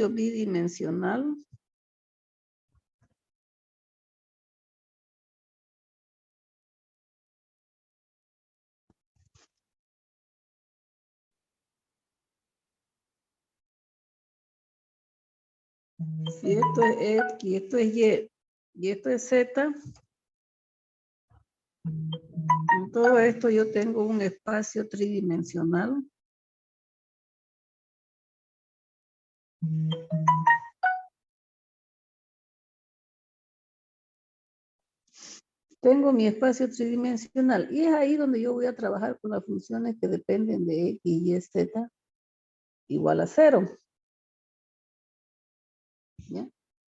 bidimensional. Si esto es X y esto es Y y esto es Z, en todo esto yo tengo un espacio tridimensional. Tengo mi espacio tridimensional y es ahí donde yo voy a trabajar con las funciones que dependen de X, Y, Z igual a 0. ¿Ya?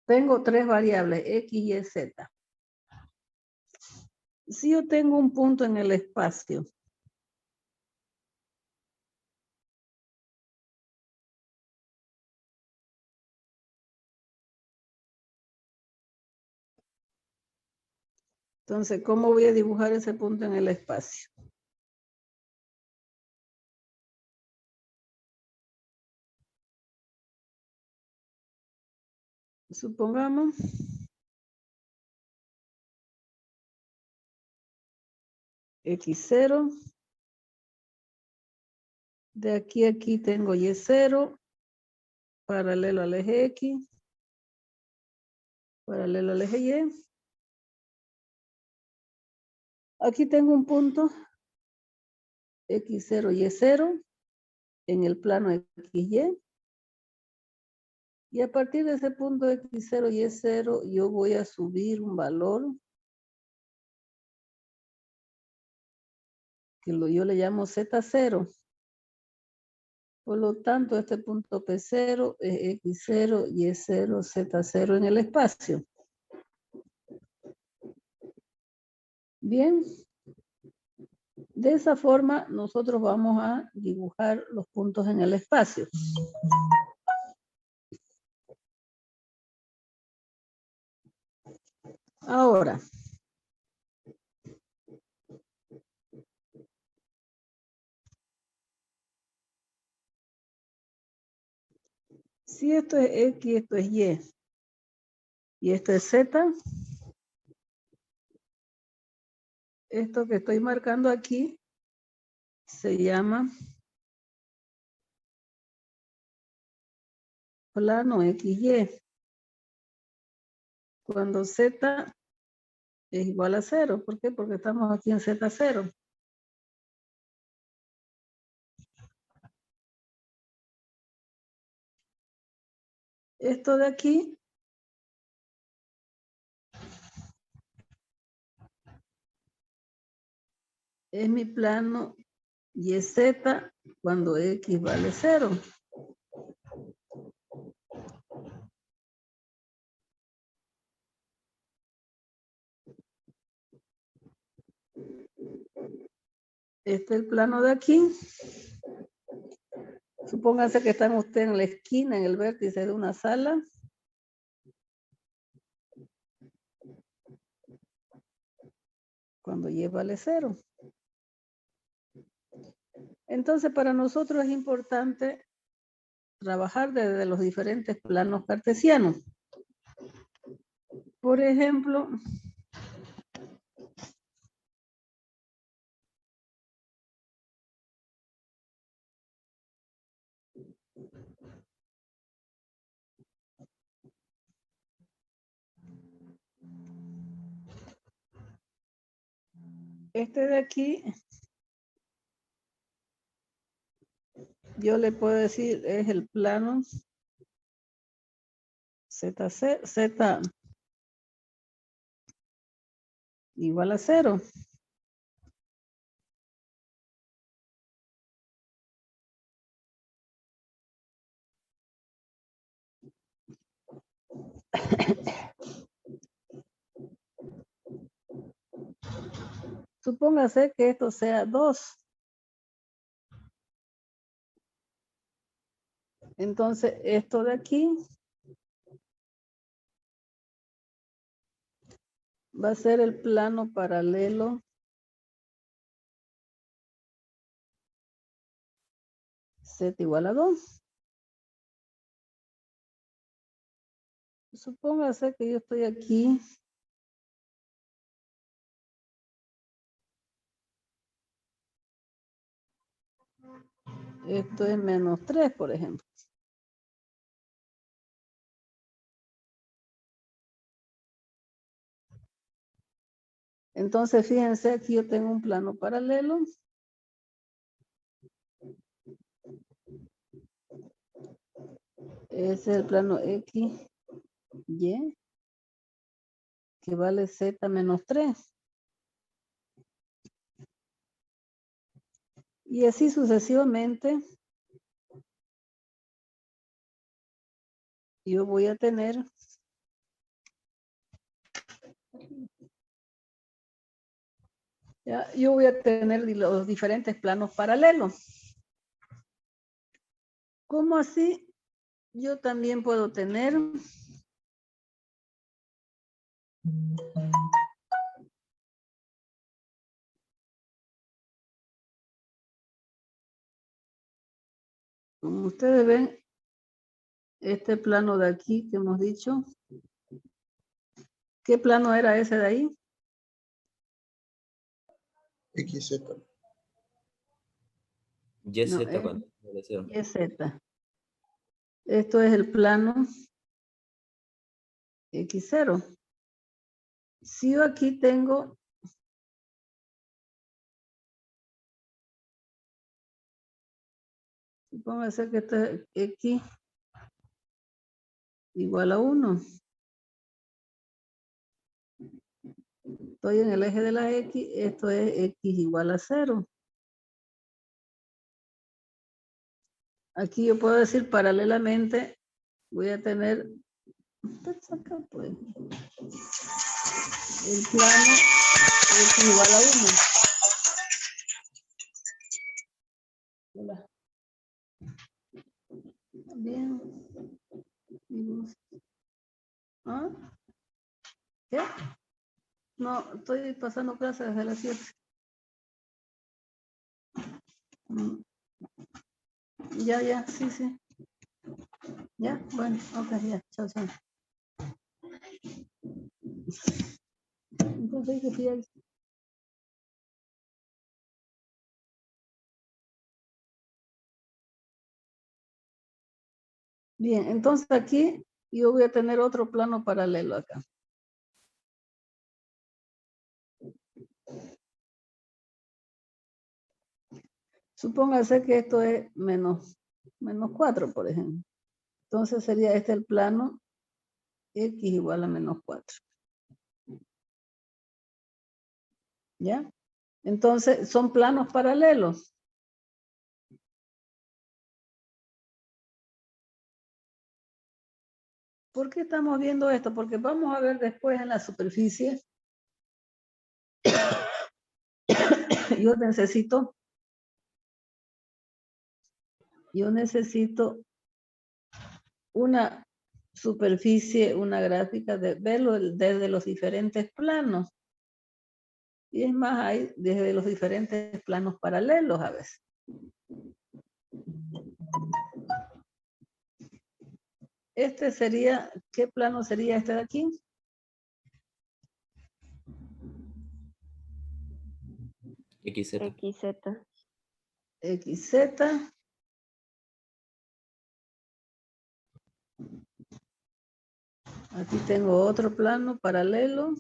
Tengo tres variables, X, Y, Z. Si yo tengo un punto en el espacio, entonces, ¿cómo voy a dibujar ese punto en el espacio? Supongamos X0. De aquí a aquí tengo Y0, paralelo al eje X, paralelo al eje Y. Aquí tengo un punto X0, Y0 en el plano XY. Y a partir de ese punto X0, Y0, yo voy a subir un valor que yo le llamo Z0. Por lo tanto, este punto P0 es X0, Y0, Z0 en el espacio. Bien. De esa forma, nosotros vamos a dibujar los puntos en el espacio. Ahora, si esto es X, esto es y esto es Z, esto que estoy marcando aquí se llama plano XY. Cuando Z es igual a 0. ¿Por qué? Porque estamos aquí en Z0. Esto de aquí es mi plano YZ cuando X vale 0. Este es el plano de aquí. Supóngase que están ustedes en la esquina, en el vértice de una sala. Cuando Y vale 0. Entonces, para nosotros es importante trabajar desde los diferentes planos cartesianos. Por ejemplo, este de aquí, yo le puedo decir, es el plano Z igual a 0. Supóngase que esto sea 2. Entonces, esto de aquí va a ser el plano paralelo Z igual a 2. Supóngase que yo estoy aquí. Esto es -3, por ejemplo. Entonces, fíjense, aquí yo tengo un plano paralelo. Ese es el plano X, Y, que vale Z-3. Y así sucesivamente, yo voy a tener yo voy a tener los diferentes planos paralelos. ¿Cómo así? Yo también puedo tener como ustedes ven, este plano de aquí que hemos dicho. ¿Qué plano era ese de ahí? XZ. YZ No, cuando vale cero. YZ. Esto es el plano X0. Si yo aquí tengo supóngase que esto es X igual a 1. Estoy en el eje de la X, esto es X igual a 0. Aquí yo puedo decir paralelamente, voy a tener acá, pues, el plano X igual a 1. Hola. Bien. ¿Ah? ¿Qué? No, estoy pasando clases desde las 7. Ya, sí. Ya, bueno, ok, ya, chao. Entonces, ¿qué sí hay? Bien, entonces aquí yo voy a tener otro plano paralelo acá. Supóngase que esto es menos 4, por ejemplo. Entonces sería este el plano X igual a -4. ¿Ya? Entonces, son planos paralelos. ¿Por qué estamos viendo esto? Porque vamos a ver después en la superficie. Yo necesito una superficie, una gráfica de verlo desde los diferentes planos. Y es más, hay desde los diferentes planos paralelos a veces. Este sería, ¿qué plano sería este de aquí? XZ. XZ. Aquí tengo otro plano paralelo.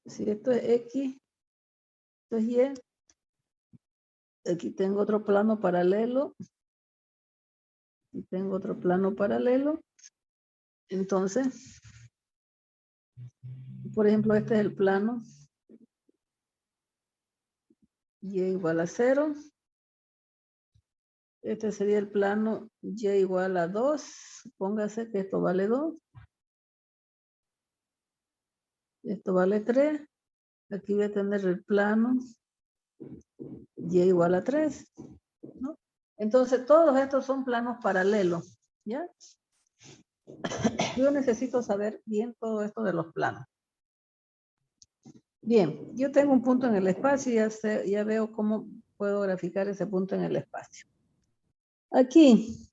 Si esto es X, esto es Y. Aquí tengo otro plano paralelo. Y tengo otro plano paralelo. Entonces, por ejemplo, este es el plano Y igual a 0. Este sería el plano Y igual a 2. Póngase que esto vale 2. Esto vale 3. Aquí voy a tener el plano Y igual a 3. ¿No? Entonces, todos estos son planos paralelos. ¿Ya? Yo necesito saber bien todo esto de los planos. Bien, yo tengo un punto en el espacio y ya veo cómo puedo graficar ese punto en el espacio. Aquí.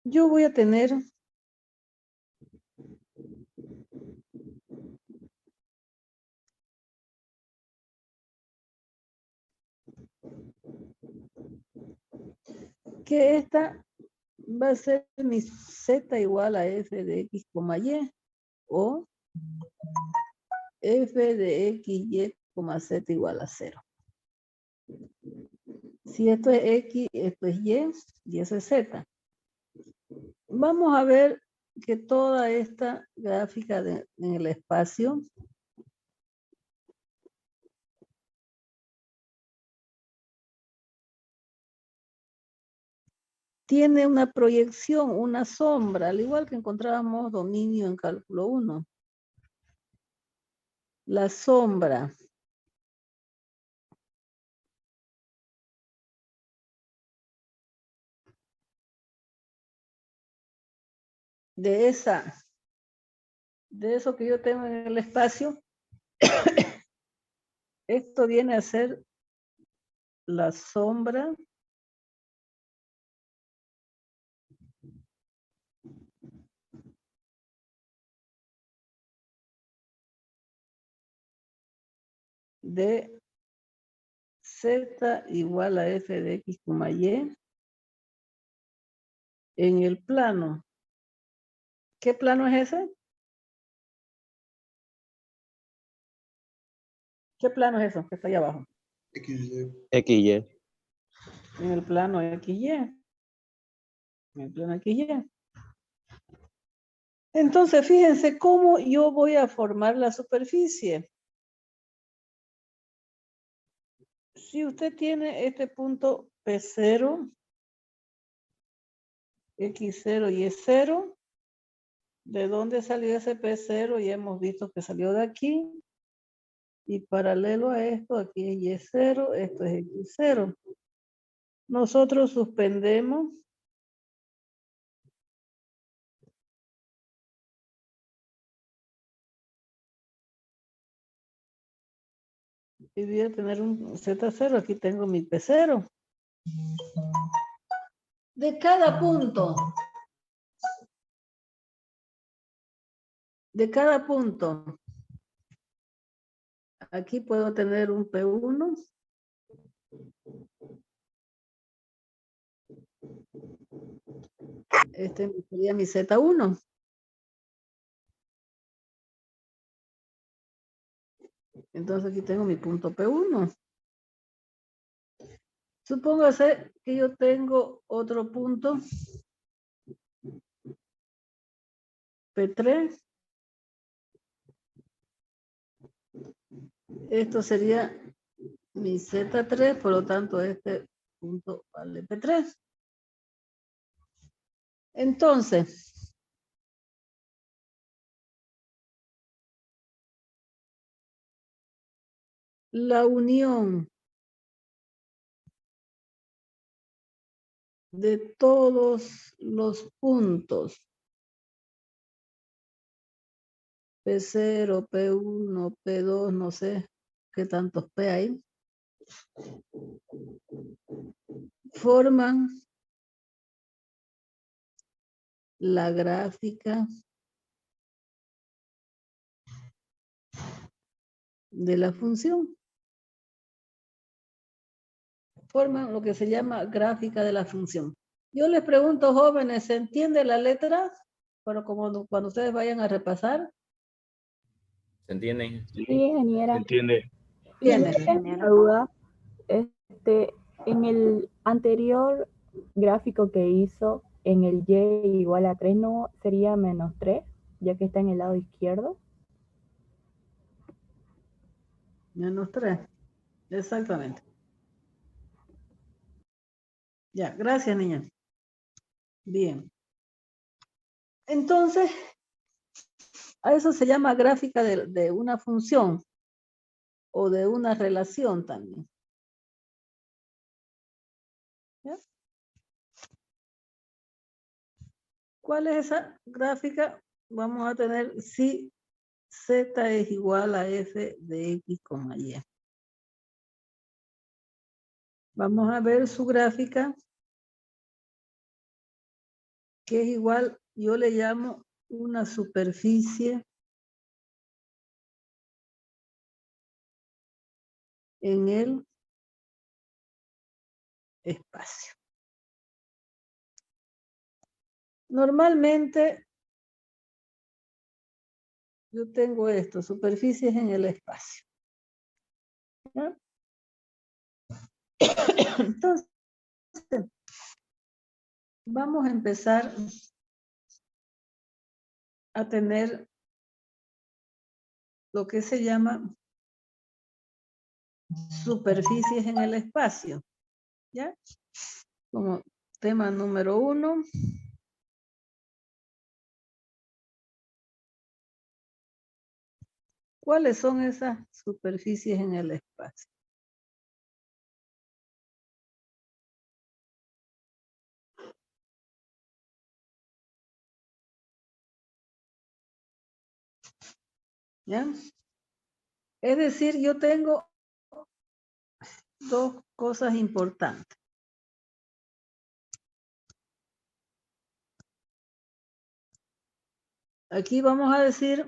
Yo voy a tener que esta va a ser mi z igual a f de x, y o f de x, y, z igual a 0. Si esto es x, esto es y eso es z. Vamos a ver que toda esta gráfica en el espacio tiene una proyección, una sombra, al igual que encontrábamos dominio en cálculo 1. La sombra de eso que yo tengo en el espacio, esto viene a ser la sombra de z igual a f de x, y en el plano. ¿Qué plano es ese? ¿Qué plano es eso que está ahí abajo? XY. En el plano XY. En el plano XY. Entonces, fíjense cómo yo voy a formar la superficie. Si usted tiene este punto P0, X0 y E0, ¿de dónde salió ese P0? Ya hemos visto que salió de aquí. Y paralelo a esto, aquí es Y0, esto es X0. Nosotros suspendemos y voy a tener un Z0. Aquí tengo mi P0. De cada punto. De cada punto. Aquí puedo tener un P1. Este sería mi Z1. Entonces aquí tengo mi punto P1. Supóngase que yo tengo otro punto P3. Esto sería mi Z3, por lo tanto este punto vale P3. Entonces, la unión de todos los puntos P0, P1, P2, no sé qué tantos P hay, forman la gráfica de la función. Forman lo que se llama gráfica de la función. Yo les pregunto, jóvenes, ¿se entiende la letra? Pero como cuando ustedes vayan a repasar. ¿Se entiende? Sí, ingeniera. ¿Entiende? Bien. Una duda. En el anterior gráfico que hizo, en el y igual a 3, ¿no sería -3, ya que está en el lado izquierdo? -3. Exactamente. Ya, gracias, niña. Bien. Entonces, a eso se llama gráfica de una función o de una relación también. ¿Ya? ¿Cuál es esa gráfica? Vamos a tener si Z es igual a F de X, Y. Vamos a ver su gráfica, que es igual, yo le llamo una superficie en el espacio. Normalmente, yo tengo esto, superficies en el espacio. ¿Ya? Entonces, vamos a empezar a tener lo que se llama superficies en el espacio. ¿Ya? Como tema número 1. ¿Cuáles son esas superficies en el espacio? ¿Ya? Es decir, yo tengo dos cosas importantes. Aquí vamos a decir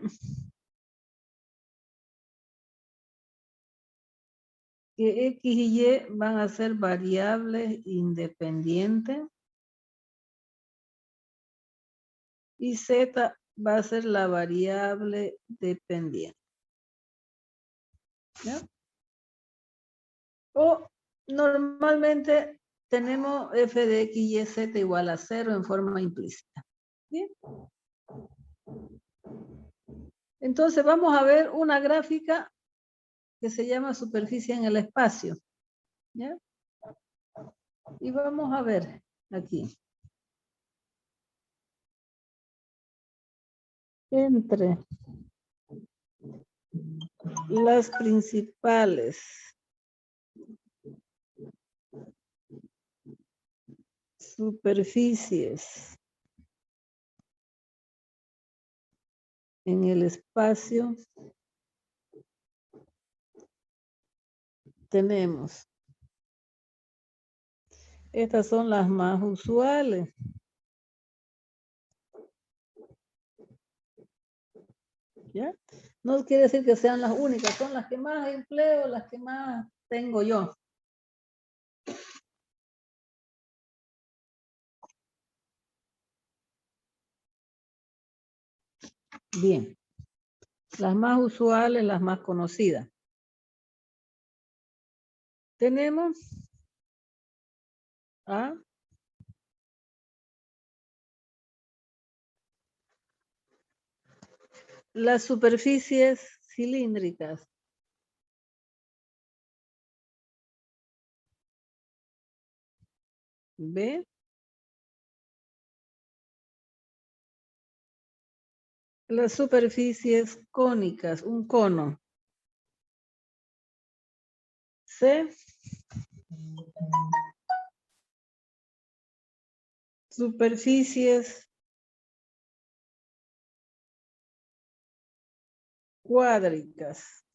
que X y Y van a ser variables independientes y Z va a ser la variable dependiente. ¿Ya? O normalmente tenemos f de X, Y, Z igual a 0 en forma implícita. ¿Bien? Entonces vamos a ver una gráfica que se llama superficie en el espacio. ¿Ya? Y vamos a ver aquí. Entre las principales superficies en el espacio tenemos. Estas son las más usuales. ¿Ya? No quiere decir que sean las únicas, son las que más empleo, las que más tengo yo. Bien. Las más usuales, las más conocidas. Tenemos a las superficies cilíndricas. B. Las superficies cónicas, un cono. C. Superficies cuádricas.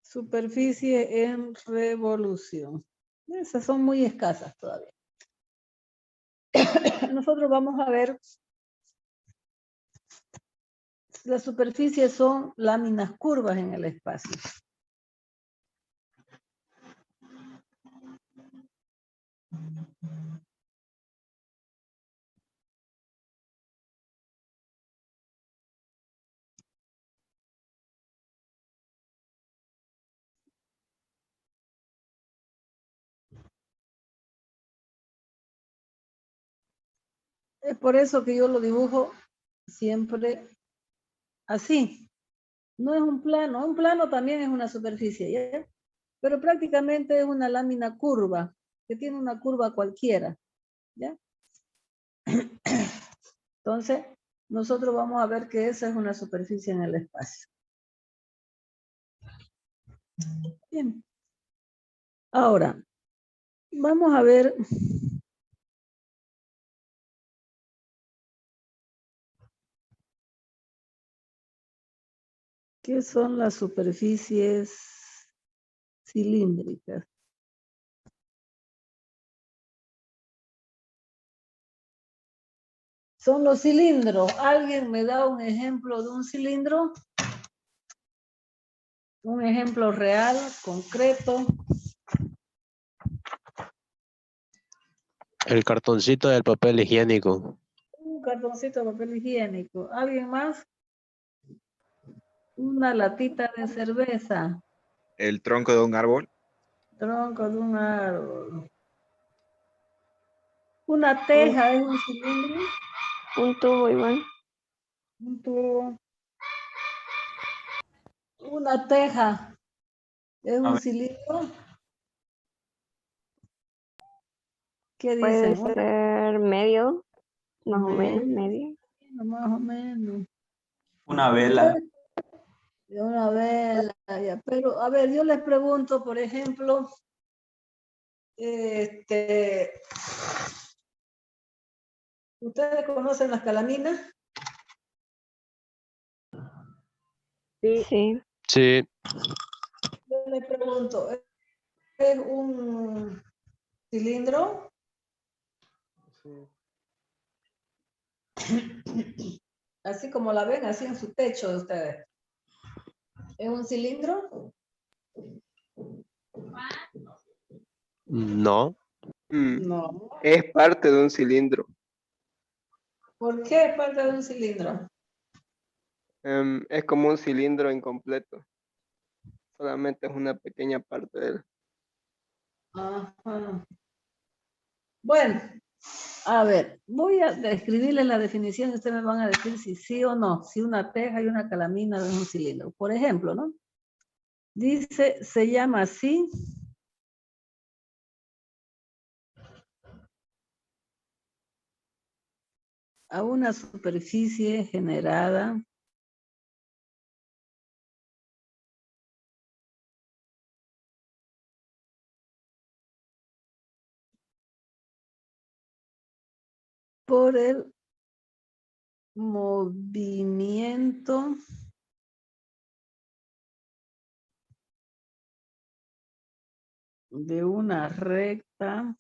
Superficie en revolución. Esas son muy escasas todavía. Nosotros vamos a ver, las superficies son láminas curvas en el espacio. Es por eso que yo lo dibujo siempre así. No es un plano también es una superficie, ¿ya? Pero prácticamente es una lámina curva, que tiene una curva cualquiera, ¿ya? Entonces, nosotros vamos a ver que esa es una superficie en el espacio. Bien. Ahora, vamos a ver. ¿Qué son las superficies cilíndricas? Son los cilindros. ¿Alguien me da un ejemplo de un cilindro? Un ejemplo real, concreto. El cartoncito del papel higiénico. Un cartoncito de papel higiénico. ¿Alguien más? Una latita de cerveza. El tronco de un árbol. Tronco de un árbol. Una teja es un cilindro. Un tubo igual. Un tubo. Una teja es un cilindro. ¿Qué Puede dicen? ser medio, más o menos, medio. Más o menos. Una vela. De una vela, ya. Pero, a ver, yo les pregunto, por ejemplo, ¿ustedes conocen las calaminas? Sí, Sí. Sí, Yo les pregunto, ¿es un cilindro? Así como la ven, así en su techo de ustedes. ¿Es un cilindro? no. No. Es parte de un cilindro. ¿Por qué es parte de un cilindro? Es como un cilindro incompleto. Solamente es una pequeña parte de él. Ajá. Bueno, a ver, voy a describirles la definición y ustedes me van a decir si sí o no, si una teja y una calamina es un cilindro. Por ejemplo, ¿no? Dice, se llama así a una superficie generada por el movimiento de una recta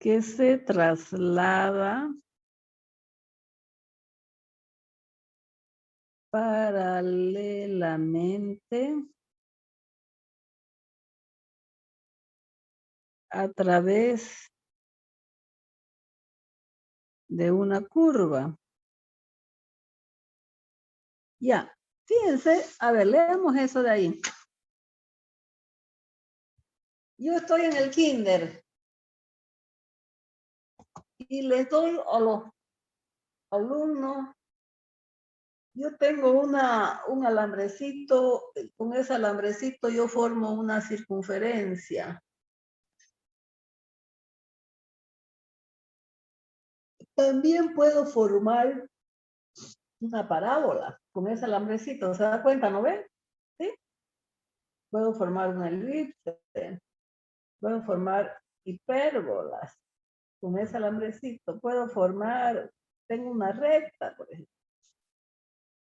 que se traslada paralelamente a través de una curva. Ya, fíjense, a ver, leamos eso de ahí. Yo estoy en el kinder y les doy a los alumnos, yo tengo un alambrecito, con ese alambrecito yo formo una circunferencia. También puedo formar una parábola con ese alambrecito, ¿se da cuenta, no ven? ¿Sí? Puedo formar una elipse, puedo formar hipérbolas con ese alambrecito, puedo formar, tengo una recta, por ejemplo.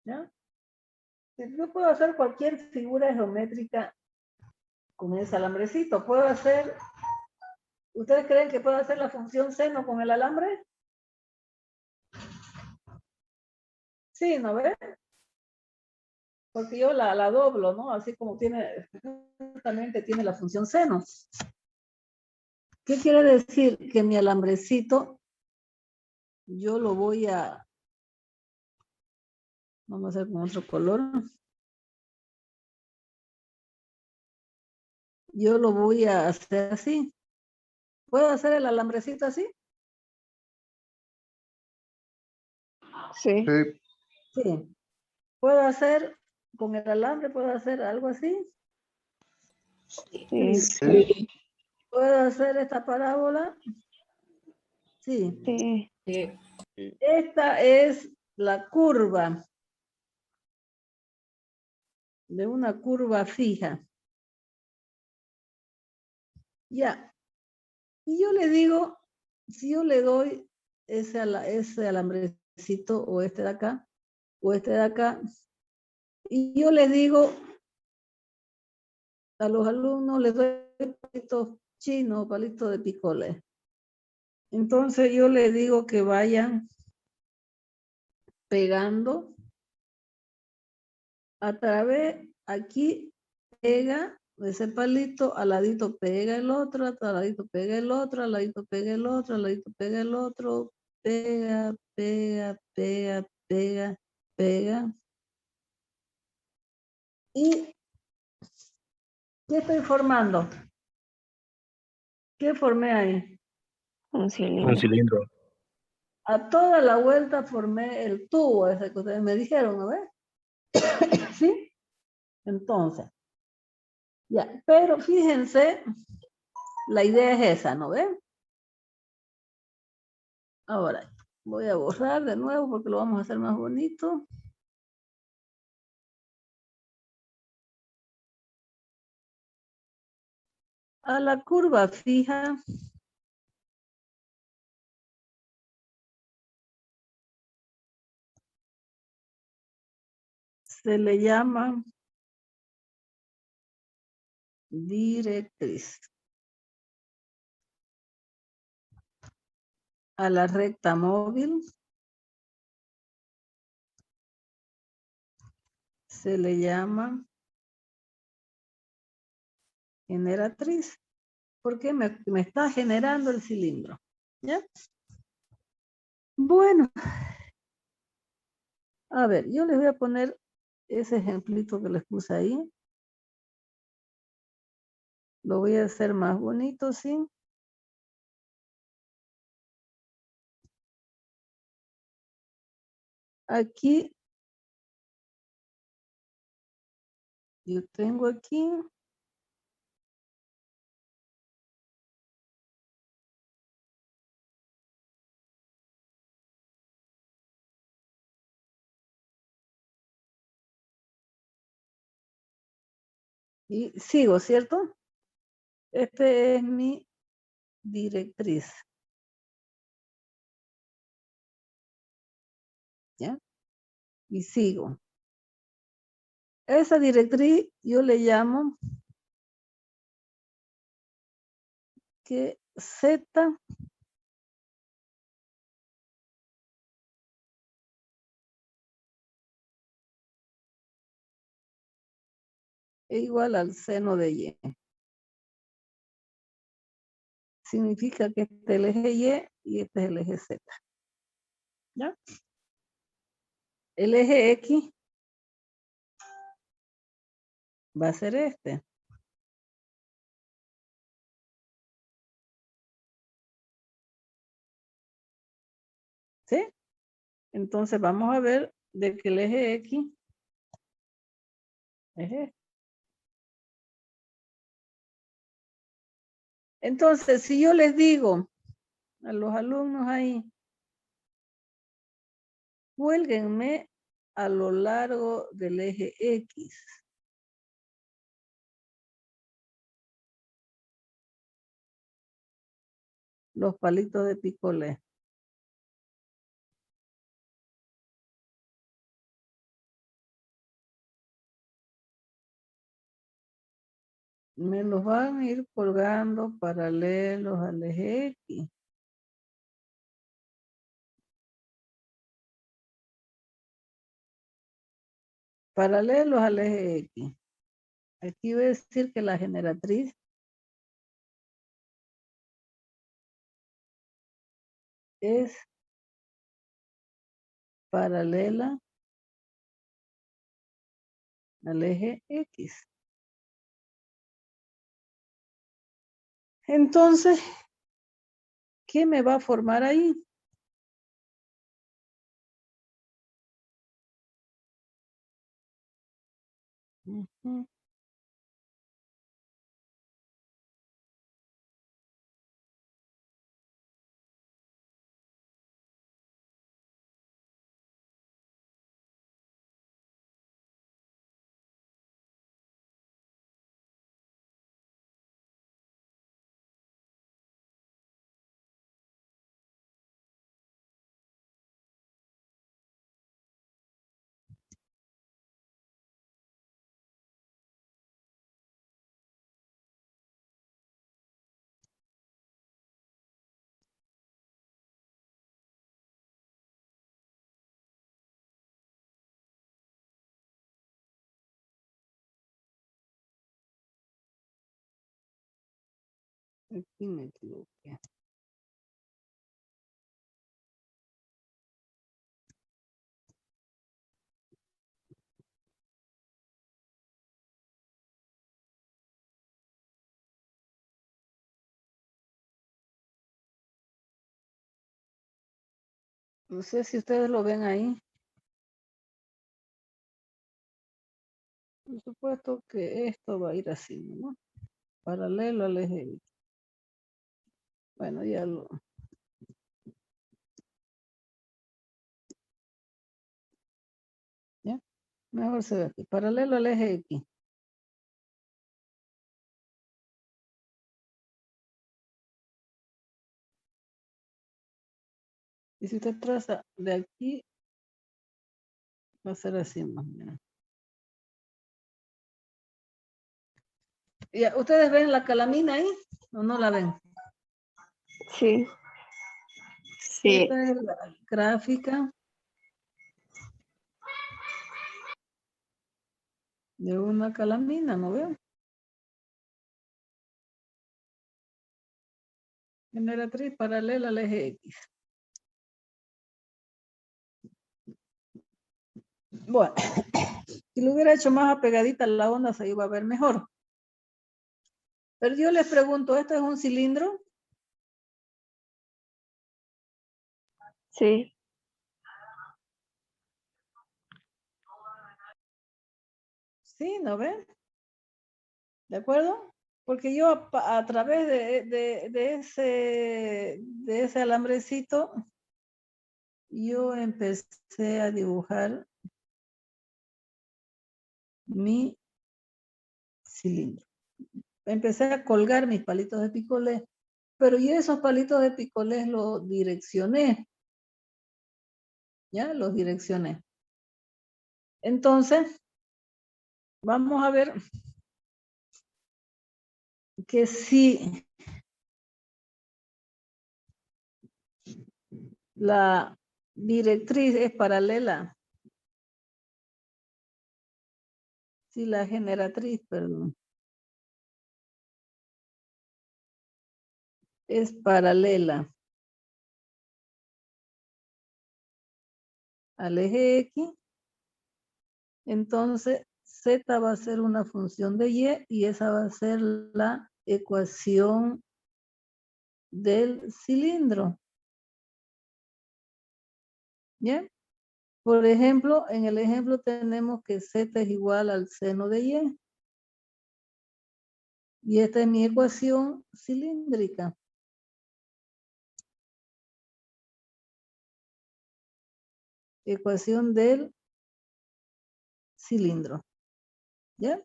¿Ya? Yo puedo hacer cualquier figura geométrica con ese alambrecito. Puedo hacer, ¿ustedes creen que puedo hacer la función seno con el alambre? Sí, ¿no ven? Porque yo la doblo, ¿no? Así como tiene, justamente tiene la función seno. ¿Qué quiere decir? Que mi alambrecito, yo lo voy a, vamos a hacer con otro color. Yo lo voy a hacer así. ¿Puedo hacer el alambrecito así? Sí. Sí. ¿Puedo hacer, con el alambre, puedo hacer algo así? Sí. Sí. ¿Puedo hacer esta parábola? Sí. Sí. Esta es la curva de una curva fija. Ya. Y yo le digo, si yo le doy ese alambrecito o este de acá, y yo les digo a los alumnos, les doy palitos chinos, palitos de picolé. Entonces yo les digo que vayan pegando a través, aquí pega ese palito, al ladito pega el otro, al ladito pega el otro, al ladito pega el otro, al ladito pega el otro, pega, pega, pega, pega, pega. ¿Y qué estoy formando? ¿Qué formé ahí? Un Un cilindro. cilindro. A toda la vuelta formé el tubo ese que ustedes me dijeron, ¿no ves? ¿Sí? Entonces, ya, pero fíjense, la idea es esa, ¿no ven? Ahora, voy a borrar de nuevo porque lo vamos a hacer más bonito. A la curva fija se le llama directriz. A la recta móvil se le llama generatriz, porque me está generando el cilindro. ¿Ya? Bueno, a ver, yo les voy a poner ese ejemplito que les puse ahí. Lo voy a hacer más bonito, ¿sí? Aquí, yo tengo aquí y sigo, ¿cierto? Este es mi directriz. ¿Ya? Y sigo. Esa directriz yo le llamo que Z es igual al seno de Y. Significa que este es el eje Y este es el eje Z. ¿Ya? El eje X va a ser este. ¿Sí? Entonces vamos a ver de que el eje X es este. Entonces, si yo les digo a los alumnos ahí, cuélguenme a lo largo del eje X. Los palitos de picolé. Me los van a ir colgando paralelos al eje X. Paralelos al eje X. Aquí voy a decir que la generatriz es paralela al eje X. Entonces, ¿qué me va a formar ahí? Ujú. Aquí me equivoqué. No sé si ustedes lo ven ahí. Por supuesto que esto va a ir así, ¿no? Paralelo al eje X. Bueno, ya lo... ¿Ya? Mejor se ve aquí. Paralelo al eje X. Y si usted traza de aquí, va a ser así más o menos. Ya, ¿ustedes ven la calamina ahí o no la ven? Sí. Sí. Esta es la gráfica de una calamina, ¿no ven? Generatriz paralela al eje X. Bueno, si lo hubiera hecho más apegadita la onda se iba a ver mejor. Pero yo les pregunto, ¿esto es un cilindro? Sí. Sí, ¿no ven? ¿De acuerdo? Porque yo a través de ese alambrecito, yo empecé a dibujar mi cilindro. Empecé a colgar mis palitos de picolé, pero yo esos palitos de picolé los direccioné. ¿Ya? Los direccioné. Entonces, vamos a ver que si la directriz es paralela, si la generatriz, perdón, es paralela al eje X, entonces Z va a ser una función de Y esa va a ser la ecuación del cilindro. ¿Bien? Por ejemplo, en el ejemplo tenemos que Z es igual al seno de Y. Y esta es mi ecuación cilíndrica. Ecuación del cilindro. ¿Ya?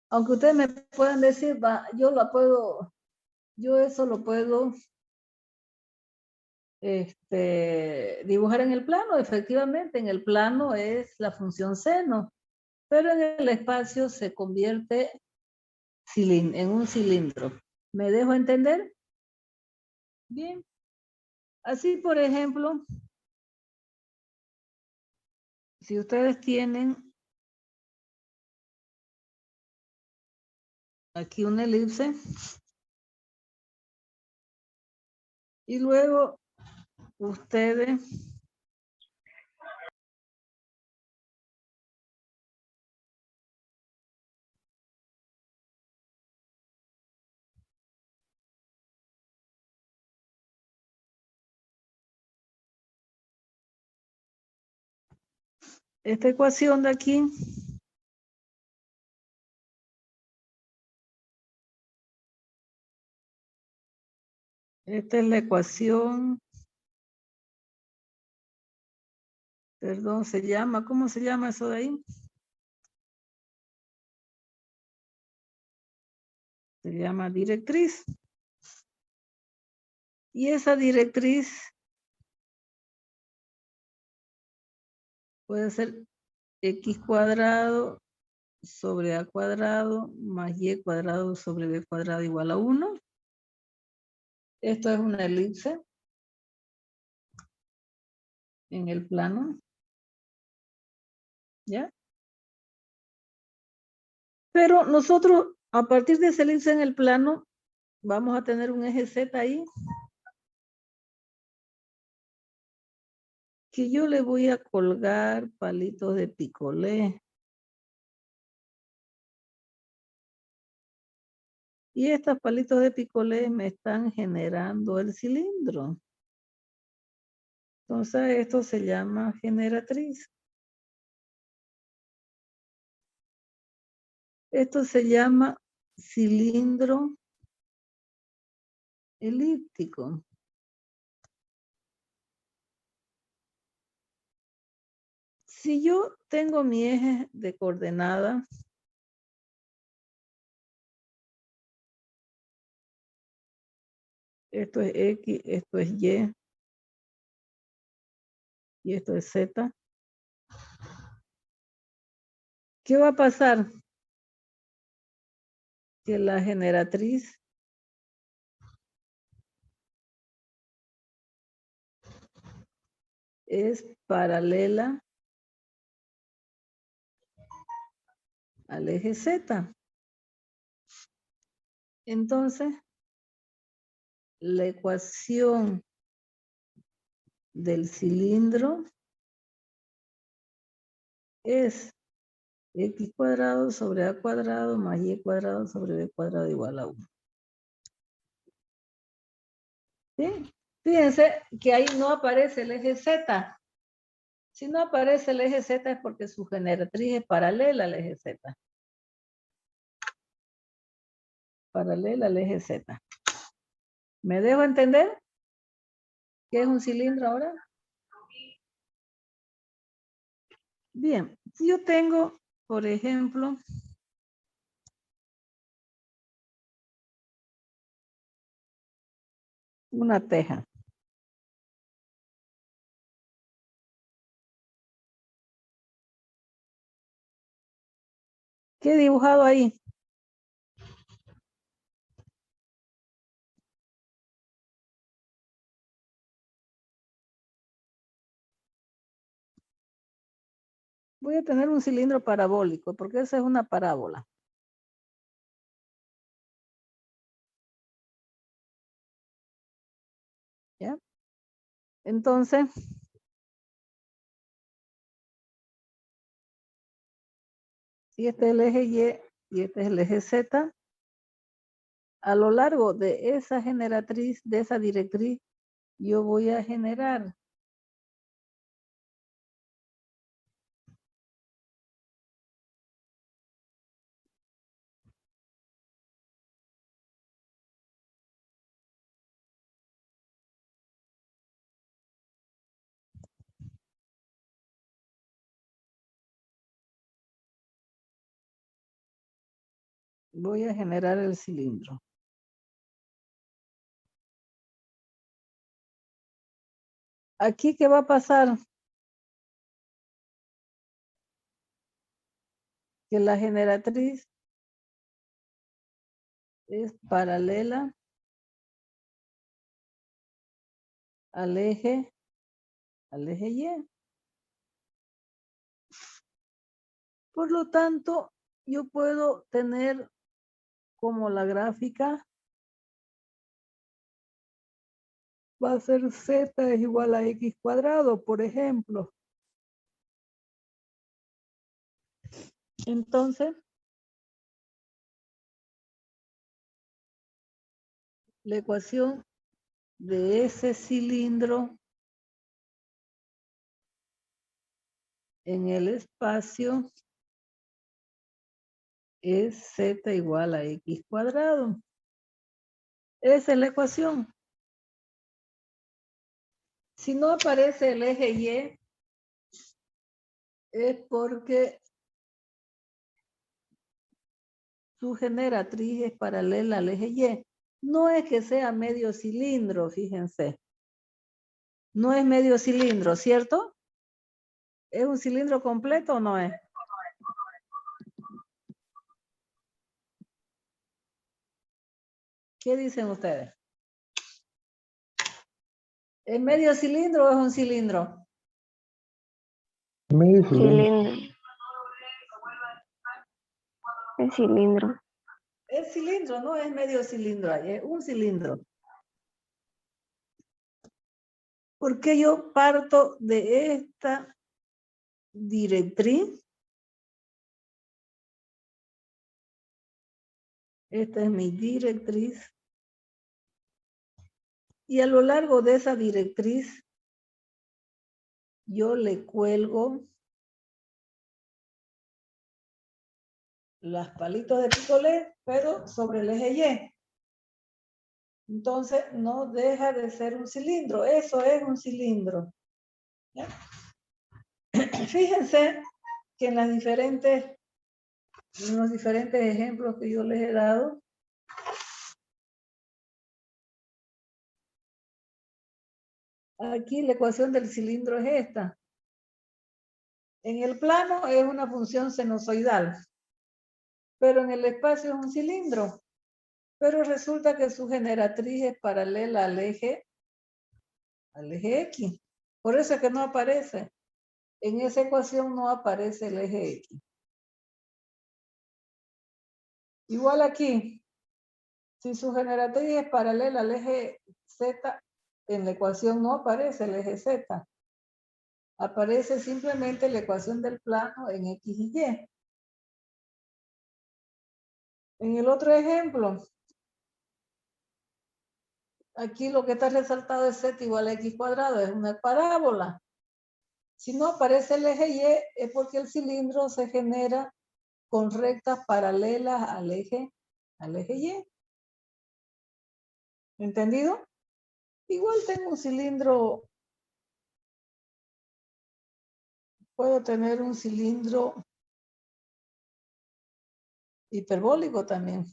Aunque ustedes me puedan decir, va, yo eso lo puedo dibujar en el plano. Efectivamente, en el plano es la función seno, pero en el espacio se convierte en un cilindro. ¿Me dejo entender? Bien. Así, por ejemplo, si ustedes tienen aquí una elipse y luego ustedes esta ecuación de aquí esta es la ecuación, perdón, ¿cómo se llama eso de ahí? Se llama directriz. Y esa directriz puede ser x cuadrado sobre a cuadrado más y cuadrado sobre b cuadrado igual a 1. Esto es una elipse en el plano. ¿Ya? Pero nosotros, a partir de esa elipse en el plano, vamos a tener un eje Z ahí. Que yo le voy a colgar palitos de picolé. Y estos palitos de picolé me están generando el cilindro. Entonces esto se llama generatriz. Esto se llama cilindro elíptico. Si yo tengo mi eje de coordenada, esto es X, esto es y esto es Z. ¿Qué va a pasar? Que la generatriz es paralela al eje Z. Entonces, la ecuación del cilindro es X cuadrado sobre A cuadrado más Y cuadrado sobre B cuadrado igual a 1. ¿Sí? Fíjense que ahí no aparece el eje Z. Si no aparece el eje Z es porque su generatriz es paralela al eje Z. Paralela al eje Z. ¿Me dejo entender? ¿Qué es un cilindro ahora? Bien, si yo tengo, por ejemplo, una teja. ¿Qué he dibujado ahí? Voy a tener un cilindro parabólico, porque esa es una parábola. ¿Ya? Entonces, si este es el eje Y y este es el eje Z, a lo largo de esa generatriz, de esa directriz, yo voy a generar el cilindro. Aquí, ¿qué va a pasar? Que la generatriz es paralela al eje Y. Por lo tanto, yo puedo tener como la gráfica va a ser Z es igual a X cuadrado, por ejemplo. Entonces, la ecuación de ese cilindro en el espacio es Z igual a X cuadrado. Esa es la ecuación. Si no aparece el eje Y, es porque su generatriz es paralela al eje Y. No es que sea medio cilindro, fíjense. No es medio cilindro, ¿cierto? ¿Es un cilindro completo o no es? ¿Qué dicen ustedes? ¿Es medio cilindro o es un cilindro? Medio cilindro. Cilindro. El cilindro. Es Es cilindro, no es medio cilindro, ahí, es un cilindro. ¿Por qué yo parto de esta directriz? Esta es mi directriz. Y a lo largo de esa directriz, yo le cuelgo las palitos de picolé, pero sobre el eje Y. Entonces, no deja de ser un cilindro. Eso es un cilindro. ¿Ya? Fíjense que en los diferentes ejemplos que yo les he dado, aquí la ecuación del cilindro es esta. En el plano es una función sinusoidal, pero en el espacio es un cilindro. Pero resulta que su generatriz es paralela al eje X. Por eso es que no aparece. En esa ecuación no aparece el eje X. Igual aquí, si su generatriz es paralela al eje Z, en la ecuación no aparece el eje Z. Aparece simplemente la ecuación del plano en X y Y. En el otro ejemplo, aquí lo que está resaltado es Z igual a X cuadrado, es una parábola. Si no aparece el eje Y, es porque el cilindro se genera con rectas paralelas al eje Y. ¿Entendido? Igual tengo un cilindro, puedo tener un cilindro hiperbólico también.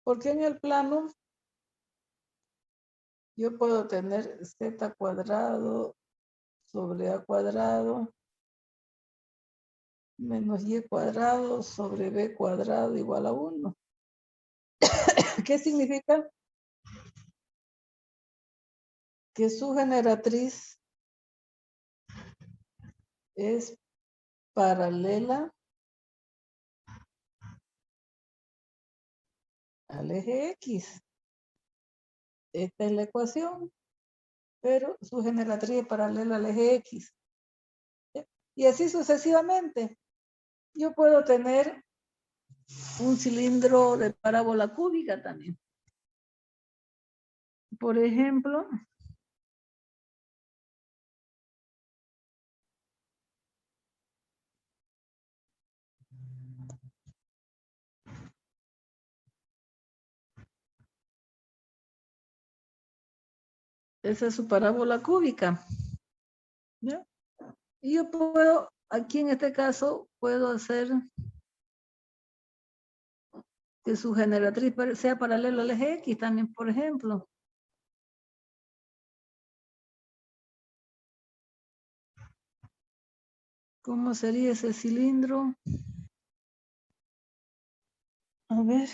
Porque en el plano yo puedo tener Z cuadrado sobre A cuadrado menos Y cuadrado sobre B cuadrado igual a 1. ¿Qué significa? Que su generatriz es paralela al eje X. Esta es la ecuación, pero su generatriz es paralela al eje X. Y así sucesivamente. Yo puedo tener un cilindro de parábola cúbica también. Por ejemplo, esa es su parábola cúbica. ¿Ya? Y yo puedo, aquí en este caso, puedo hacer que su generatriz sea paralelo al eje X también, por ejemplo. ¿Cómo sería ese cilindro? A ver.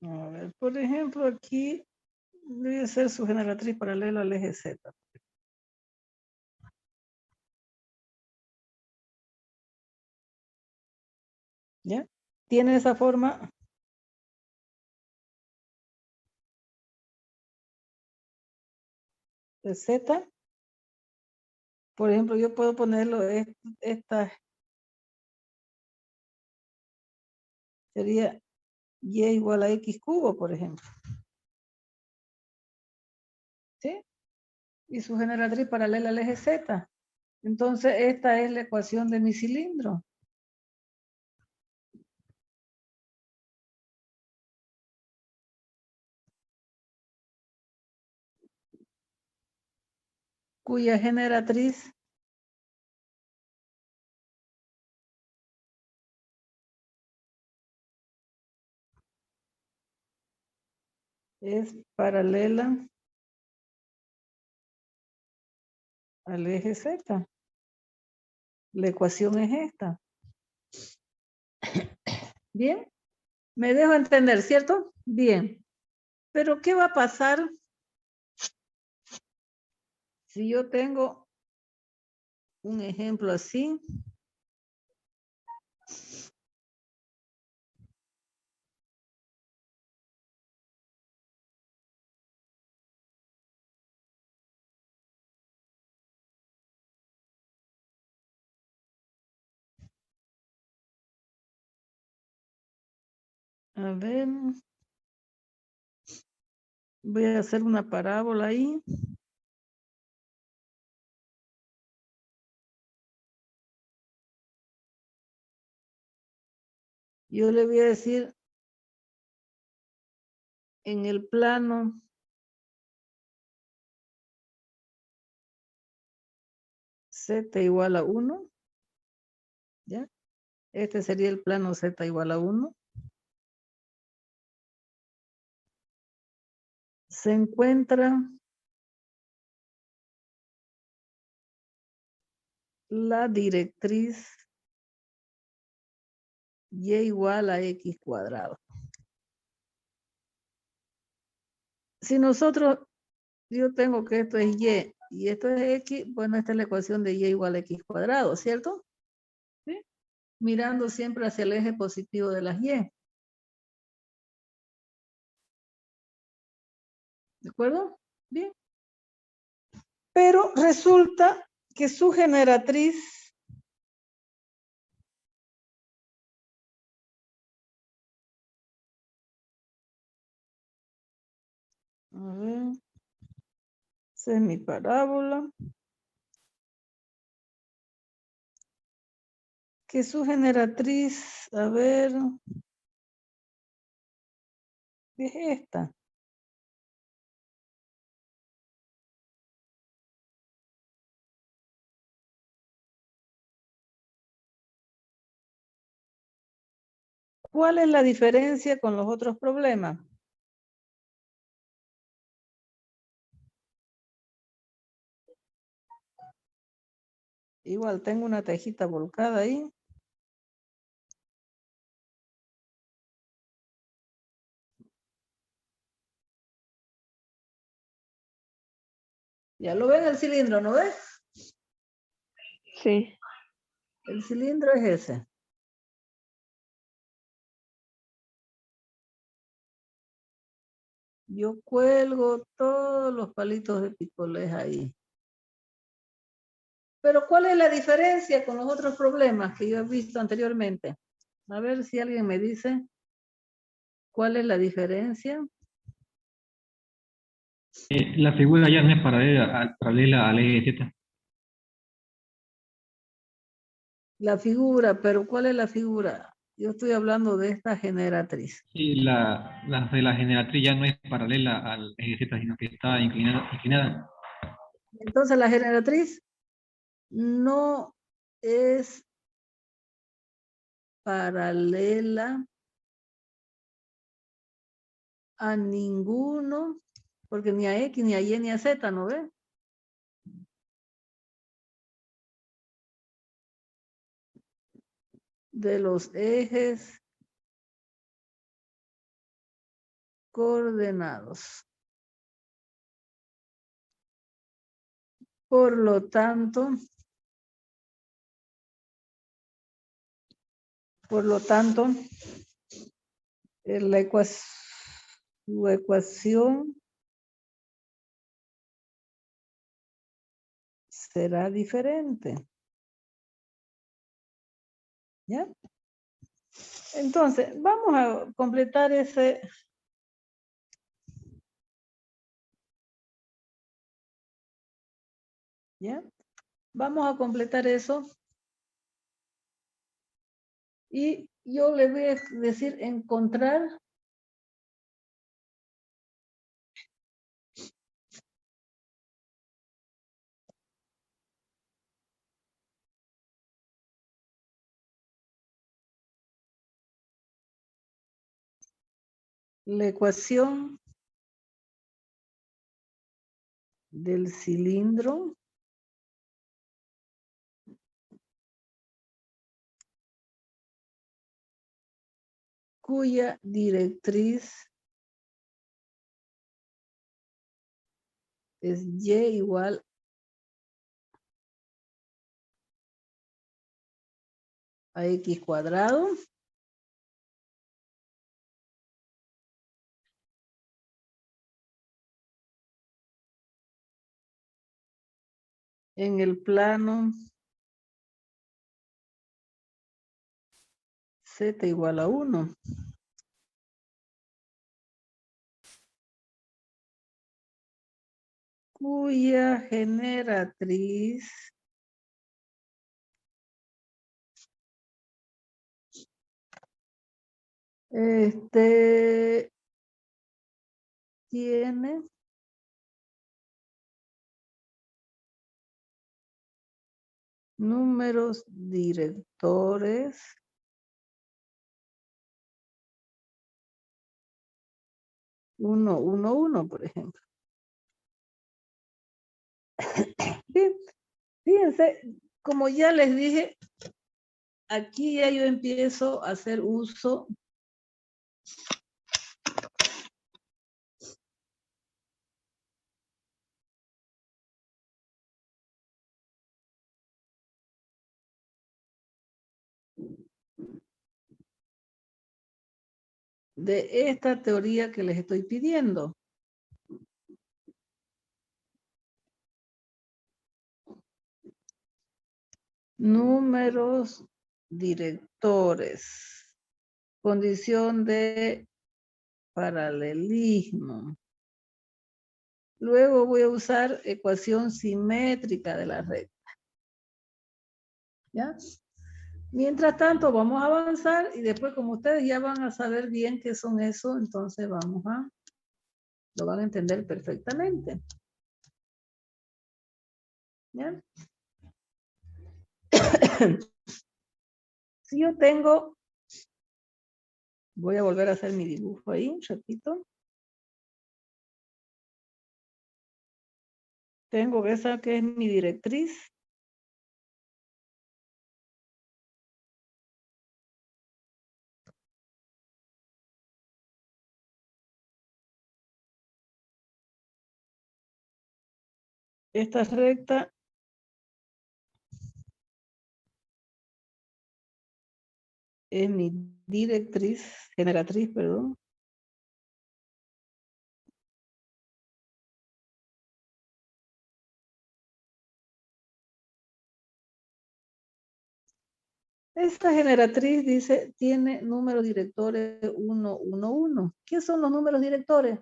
A ver, por ejemplo, aquí debe ser su generatriz paralela al eje Z. ¿Ya? Tiene esa forma. De Z. Por ejemplo, yo puedo ponerlo, esta sería Y igual a X cubo, por ejemplo. ¿Sí? Y su generatriz paralela al eje Z. Entonces, esta es la ecuación de mi cilindro. Cuya generatriz es paralela al eje Z. La ecuación es esta. Bien, me dejo entender, ¿cierto? Bien. Pero ¿qué va a pasar si yo tengo un ejemplo así? A ver, voy a hacer una parábola ahí. Yo le voy a decir en el plano z igual a 1, ¿ya? Este sería el plano z igual a 1. Se encuentra la directriz y igual a x cuadrado. Si nosotros, yo tengo que esto es y esto es x, bueno, esta es la ecuación de y igual a x cuadrado, ¿cierto? ¿Sí? Mirando siempre hacia el eje positivo de las y. ¿De acuerdo? Bien. Pero resulta que su generatriz a ver, esa es mi parábola. Que su generatriz, a ver, ¿qué es esta? ¿Cuál es la diferencia con los otros problemas? Igual tengo una tejita volcada ahí. Ya lo ven el cilindro, ¿no ves? Sí. El cilindro es ese. Yo cuelgo todos los palitos de picolés ahí. Pero ¿cuál es la diferencia con los otros problemas que yo he visto anteriormente? A ver si alguien me dice cuál es la diferencia. La figura ya no es paralela al eje Z. La figura, pero ¿cuál es la figura? Yo estoy hablando de esta generatriz. Sí, la de la generatriz ya no es paralela al eje Z, sino que está inclinada. Entonces la generatriz no es paralela a ninguno, porque ni a X, ni a Y, ni a Z, ¿no ve? De los ejes coordenados. Por lo tanto, su ecuación será diferente. ¿Ya? Entonces, vamos a completar ese. ¿Ya? Vamos a completar eso. Y yo le voy a decir encontrar la ecuación del cilindro cuya directriz es y igual a x cuadrado en el plano z igual a 1. Cuya generatriz tiene números directores uno, uno, uno, por ejemplo. Bien, fíjense, como ya les dije, aquí ya yo empiezo a hacer uso de esta teoría que les estoy pidiendo. Números directores. Condición de paralelismo. Luego voy a usar ecuación simétrica de la recta. ¿Ya? Mientras tanto, vamos a avanzar y después, como ustedes ya van a saber bien qué son eso, entonces lo van a entender perfectamente. ¿Ya? Si yo tengo, voy a volver a hacer mi dibujo ahí, repito. Tengo esa que es mi directriz. Esta recta es mi directriz, generatriz, perdón. Esta generatriz dice, tiene números directores 1, 1, 1. ¿Qué son los números directores?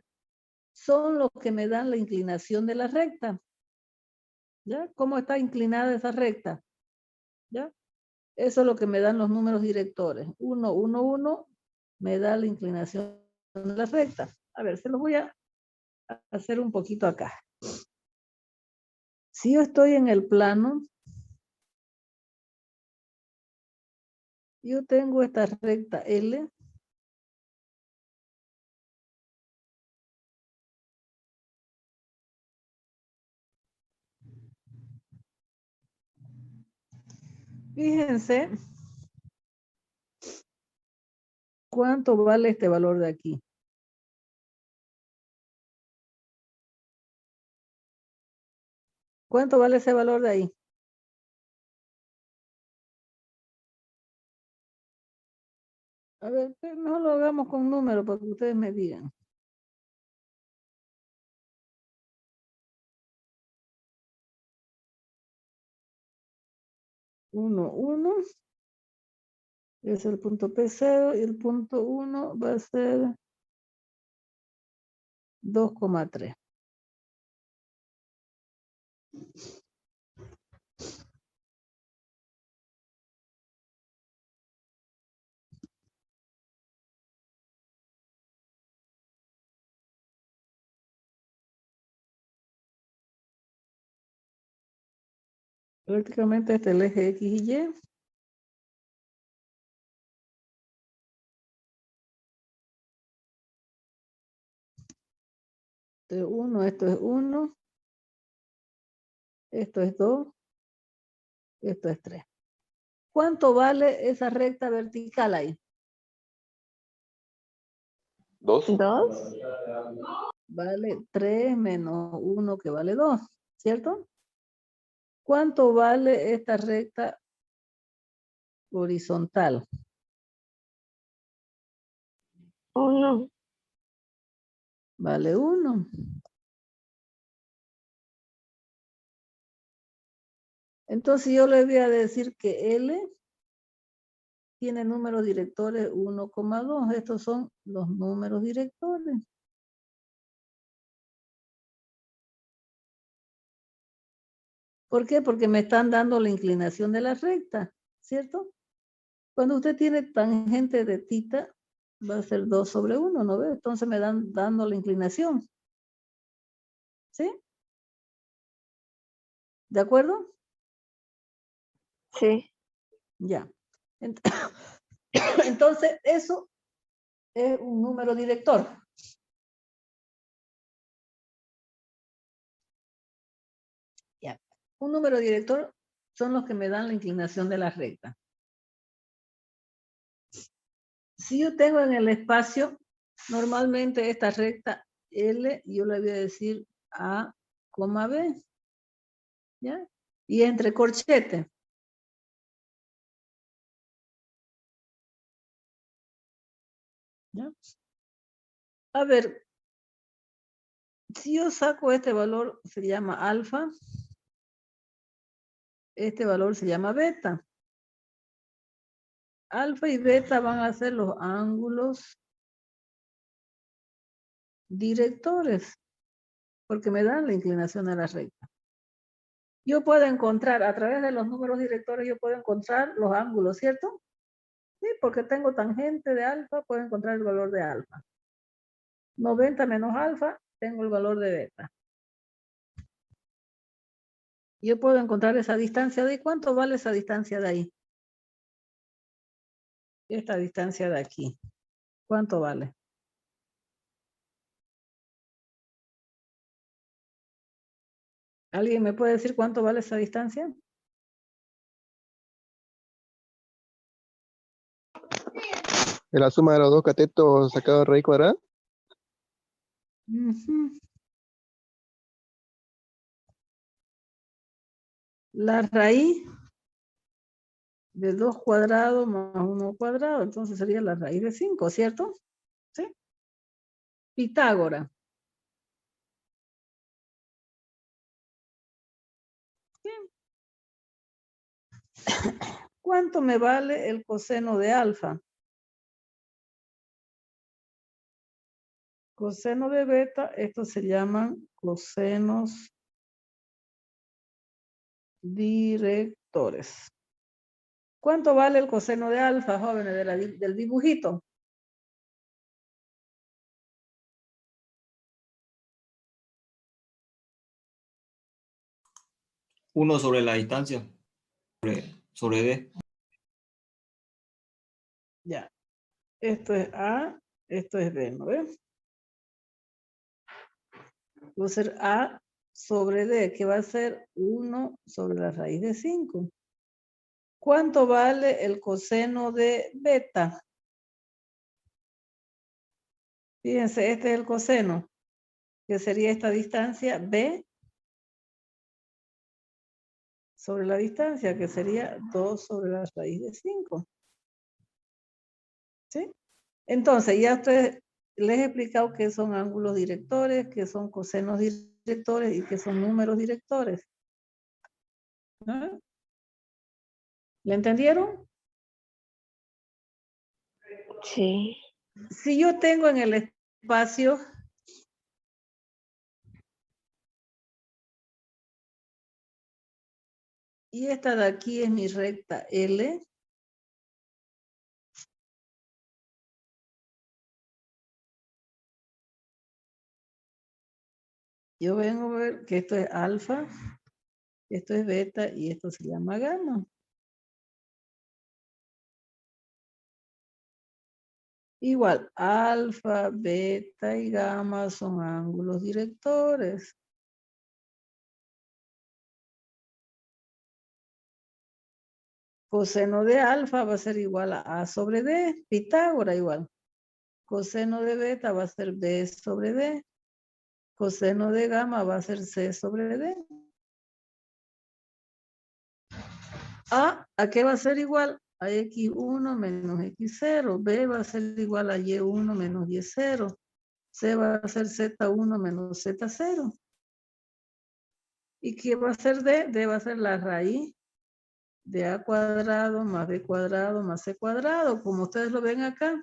Son los que me dan la inclinación de la recta. ¿Ya? ¿Cómo está inclinada esa recta? ¿Ya? Eso es lo que me dan los números directores. 1, 1, 1 me da la inclinación de la recta. A ver, se los voy a hacer un poquito acá. Si yo estoy en el plano, yo tengo esta recta L. Fíjense cuánto vale este valor de aquí. ¿Cuánto vale ese valor de ahí? A ver, mejor lo hagamos con número para que ustedes me digan. 1, 1. Es el punto P0 y el punto 1 va a ser 2,3. Prácticamente este es el eje X y Y. Esto es 1, esto es 1. Esto es 2. Esto es 3. ¿Cuánto vale esa recta vertical ahí? 2. 2. Vale 3 menos 1 que vale 2, ¿cierto? ¿Cuánto vale esta recta horizontal? 1. Vale 1. Entonces yo le voy a decir que L tiene números directores 1,2. Estos son los números directores. ¿Por qué? Porque me están dando la inclinación de la recta, ¿cierto? Cuando usted tiene tangente de tita, va a ser 2 sobre 1, ¿no ve? Entonces me dan dando la inclinación. ¿Sí? ¿De acuerdo? Sí. Ya. Entonces, eso es un número director. Ya. Un número director son los que me dan la inclinación de la recta. Si yo tengo en el espacio, normalmente esta recta L, yo le voy a decir A, B. ¿Ya? Y entre corchetes. ¿Ya? A ver, si yo saco este valor, se llama alfa. Este valor se llama beta. Alfa y beta van a ser los ángulos directores, porque me dan la inclinación a la recta. Yo puedo encontrar, a través de los números directores, yo puedo encontrar los ángulos, ¿cierto? Sí, porque tengo tangente de alfa, puedo encontrar el valor de alfa. 90 menos alfa, tengo el valor de beta. Yo puedo encontrar esa distancia de ahí. ¿Cuánto vale esa distancia de ahí? Esta distancia de aquí. ¿Cuánto vale? ¿Alguien me puede decir cuánto vale esa distancia? ¿Es la suma de los dos catetos sacados de raíz cuadrada? Ujú. La raíz de 2 cuadrados más 1 cuadrado, entonces sería la raíz de 5, ¿cierto? ¿Sí? Pitágoras. ¿Sí? ¿Cuánto me vale el coseno de alfa? Coseno de beta, estos se llaman cosenos directores. ¿Cuánto vale el coseno de alfa, jóvenes, del dibujito? Uno sobre la distancia, sobre D. Ya. Esto es A, esto es B, ¿no ves? Va a ser A sobre D, que va a ser 1 sobre la raíz de 5. ¿Cuánto vale el coseno de beta? Fíjense, este es el coseno, que sería esta distancia B sobre la distancia, que sería 2 sobre la raíz de 5. ¿Sí? Entonces, ya ustedes les he explicado qué son ángulos directores, qué son cosenos directores y qué son números directores. ¿No? ¿Le entendieron? Sí. Si yo tengo en el espacio y esta de aquí es mi recta L, yo vengo a ver que esto es alfa, esto es beta y esto se llama gamma. Igual, alfa, beta y gamma son ángulos directores. Coseno de alfa va a ser igual a sobre D, Pitágoras igual. Coseno de beta va a ser B sobre D. Coseno de gamma va a ser C sobre D. ¿A qué va a ser igual? A X1 menos X0. B va a ser igual a Y1 menos Y0. C va a ser Z1 menos Z0. ¿Y qué va a ser D? D va a ser la raíz de A cuadrado más B cuadrado más C cuadrado, como ustedes lo ven acá.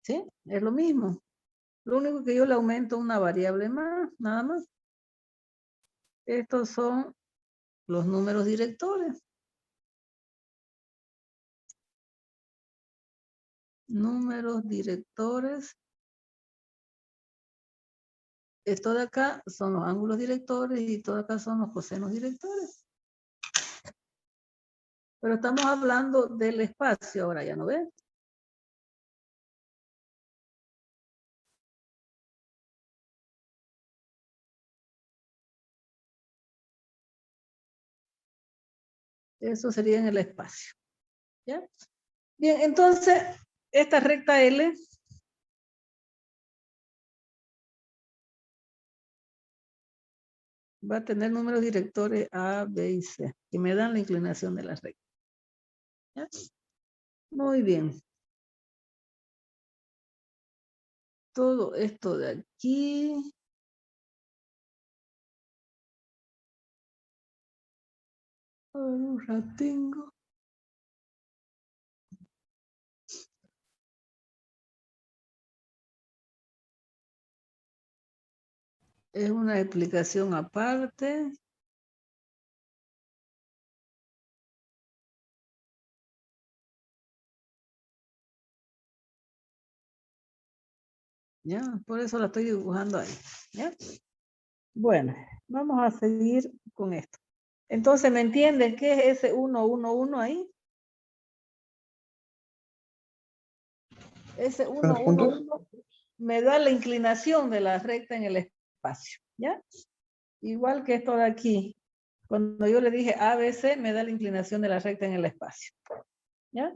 ¿Sí? Es lo mismo. Lo único que yo le aumento una variable más, nada más. Estos son los números directores. Números directores. Esto de acá son los ángulos directores y todo acá son los cosenos directores. Pero estamos hablando del espacio ahora, ¿ya no ven? Eso sería en el espacio. ¿Ya? Bien, entonces, esta recta L va a tener números directores A, B y C, que me dan la inclinación de la recta. ¿Ya? Muy bien. Todo esto de aquí. Ahora tengo. Es una explicación aparte. ¿Ya? Por eso la estoy dibujando ahí. ¿Ya? Bueno, vamos a seguir con esto. Entonces, ¿me entienden qué es ese 1, 1, 1 ahí? Ese 1, 1, 1 me da la inclinación de la recta en el espacio. ¿Ya? Igual que esto de aquí. Cuando yo le dije ABC, me da la inclinación de la recta en el espacio. ¿Ya?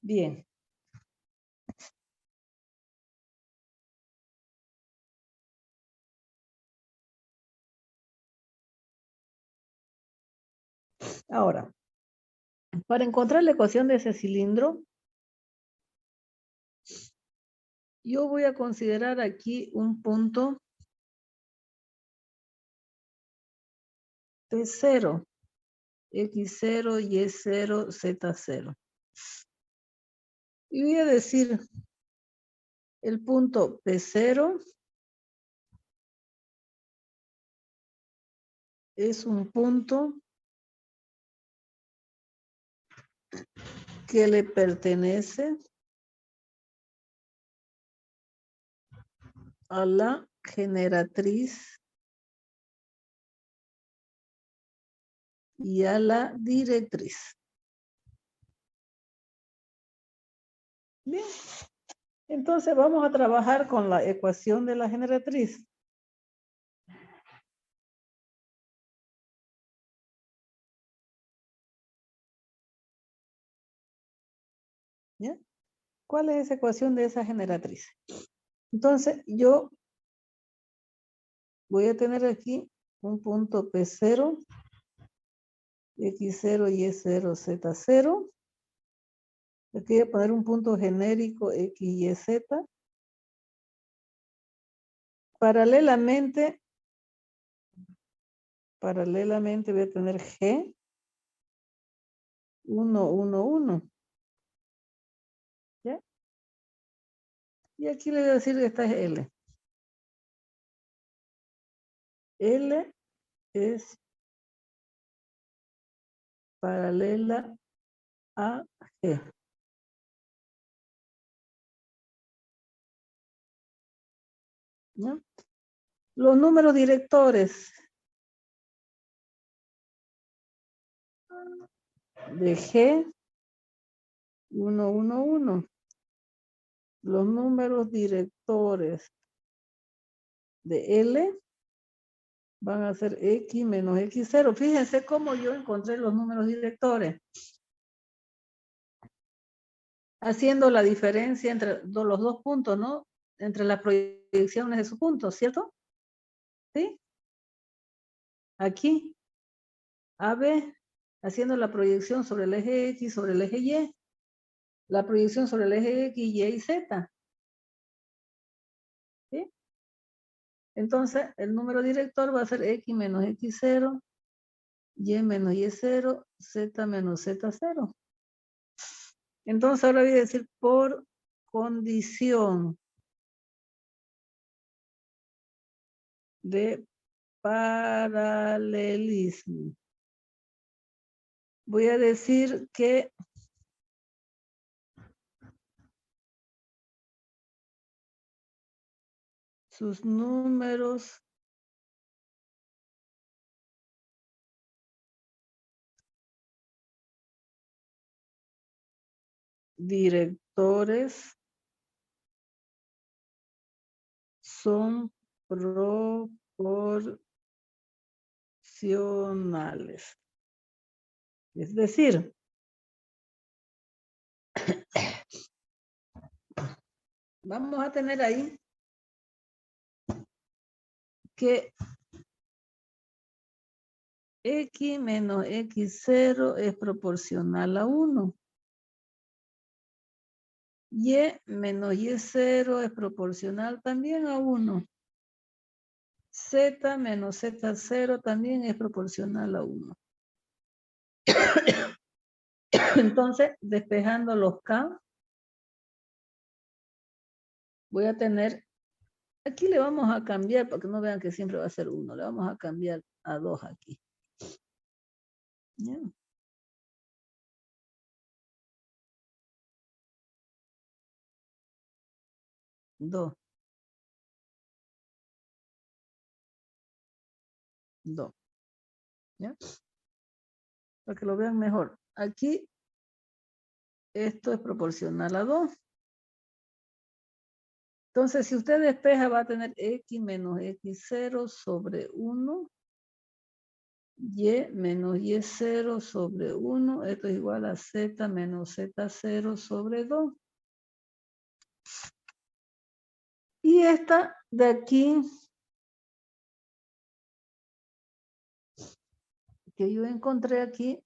Bien. Ahora, para encontrar la ecuación de ese cilindro, yo voy a considerar aquí un punto T0, X0, Y0, Z0. Y voy a decir el punto P0 es un punto que le pertenece a la generatriz y a la directriz. Bien, entonces vamos a trabajar con la ecuación de la generatriz. ¿Ya? ¿Cuál es esa ecuación de esa generatriz? Entonces yo voy a tener aquí un punto P0, X0, Y0, Z0. Aquí voy a poner un punto genérico X, Y, Z. Paralelamente voy a tener G, 1, 1, 1. ¿Ya? Y aquí le voy a decir que esta es L. L es paralela a G. ¿Ya? Los números directores de G, 1, 1, 1. Los números directores de L, van a ser X menos X0. Fíjense cómo yo encontré los números directores. Haciendo la diferencia entre los dos puntos, ¿no? Entre las proyecciones de sus puntos, ¿cierto? ¿Sí? Aquí. AB, haciendo la proyección sobre el eje X, sobre el eje Y. La proyección sobre el eje X, Y y Z. ¿Sí? Entonces, el número director va a ser X menos X0, Y menos Y0, Z menos Z0. Entonces, ahora voy a decir por condición de paralelismo. Voy a decir que sus números directores son proporcionales. Es decir, vamos a tener ahí que X menos X0 es proporcional a 1. Y menos Y0 es proporcional también a 1. Z menos Z0 también es proporcional a 1. Entonces, despejando los K, voy a tener, aquí le vamos a cambiar, para que no vean que siempre va a ser 1, le vamos a cambiar a 2 aquí. ¿Ya? Dos. ¿Ya? Para que lo vean mejor. Aquí, esto es proporcional a 2. Entonces, si usted despeja, va a tener X menos X0 sobre 1. Y menos Y0 sobre 1. Esto es igual a Z menos Z0 sobre 2. Y esta de aquí, que yo encontré aquí,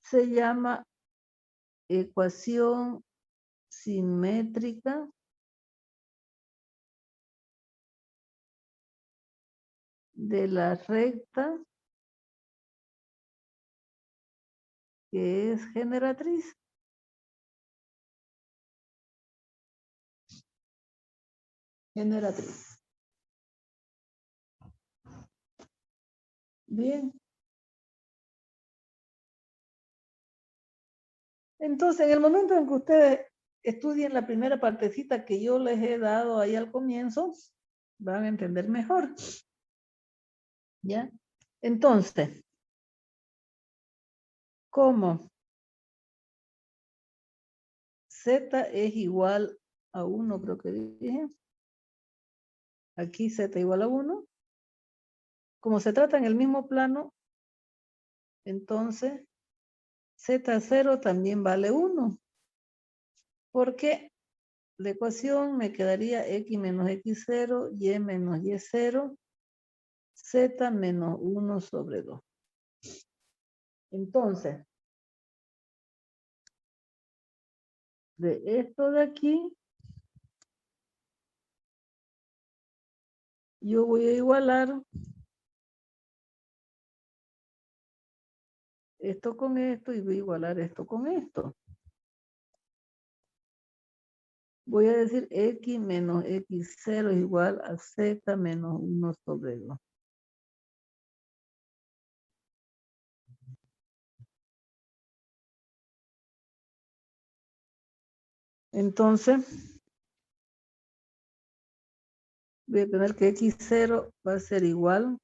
se llama ecuación simétrica de la recta que es generatriz. Generatriz. Bien. Entonces, en el momento en que ustedes estudien la primera partecita que yo les he dado ahí al comienzo, van a entender mejor. ¿Ya? Entonces, ¿cómo? Z es igual a 1, creo que dije. Aquí Z igual a 1. Como se trata en el mismo plano, entonces Z0 también vale 1. Porque la ecuación me quedaría X menos X0, Y menos Y0, Z menos 1 sobre 2. Entonces, de esto de aquí, yo voy a igualar esto con esto y voy a igualar esto con esto. Voy a decir X menos X0 es igual a Z menos 1 sobre 2. Entonces, voy a tener que X0 va a ser igual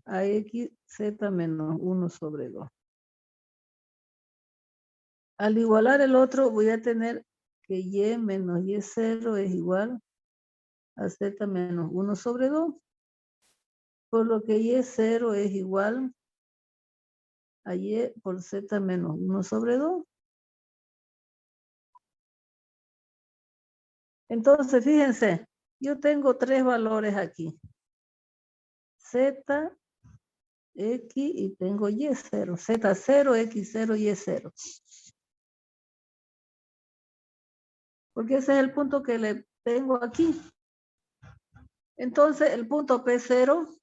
a XZ menos 1 sobre 2. Al igualar el otro, voy a tener que Y menos Y0 es igual a z menos 1 sobre 2. Por lo que y0 es igual a y por z menos 1 sobre 2. Entonces, fíjense, yo tengo tres valores aquí. Z, X y tengo Y0. Z0, X0, Y0. Porque ese es el punto que le tengo aquí. Entonces, el punto P0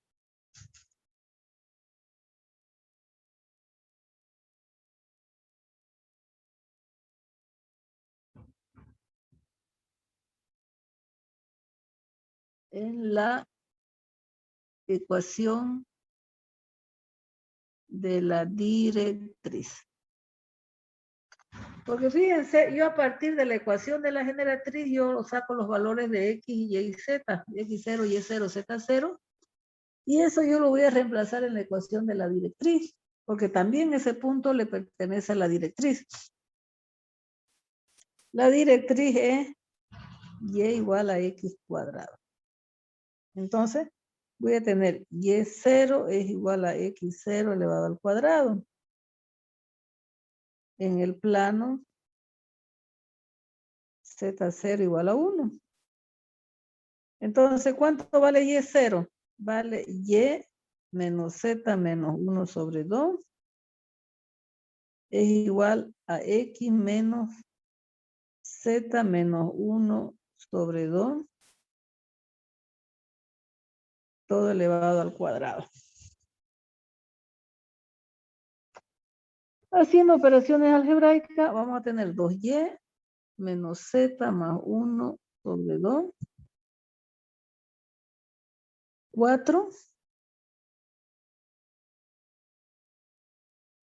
en la ecuación de la directriz. Porque fíjense, yo a partir de la ecuación de la generatriz, yo saco los valores de X, Y, Z, X0, Y0, Z0, y eso yo lo voy a reemplazar en la ecuación de la directriz, porque también ese punto le pertenece a la directriz. La directriz es Y igual a X cuadrado. Entonces, voy a tener Y0 es igual a X0 elevado al cuadrado. En el plano Z0 igual a 1. Entonces, ¿cuánto vale Y0? Vale Y menos Z menos 1 sobre 2 es igual a X menos Z menos 1 sobre 2 todo elevado al cuadrado. Haciendo operaciones algebraicas, vamos a tener 2y menos z más 1 sobre 2. 4.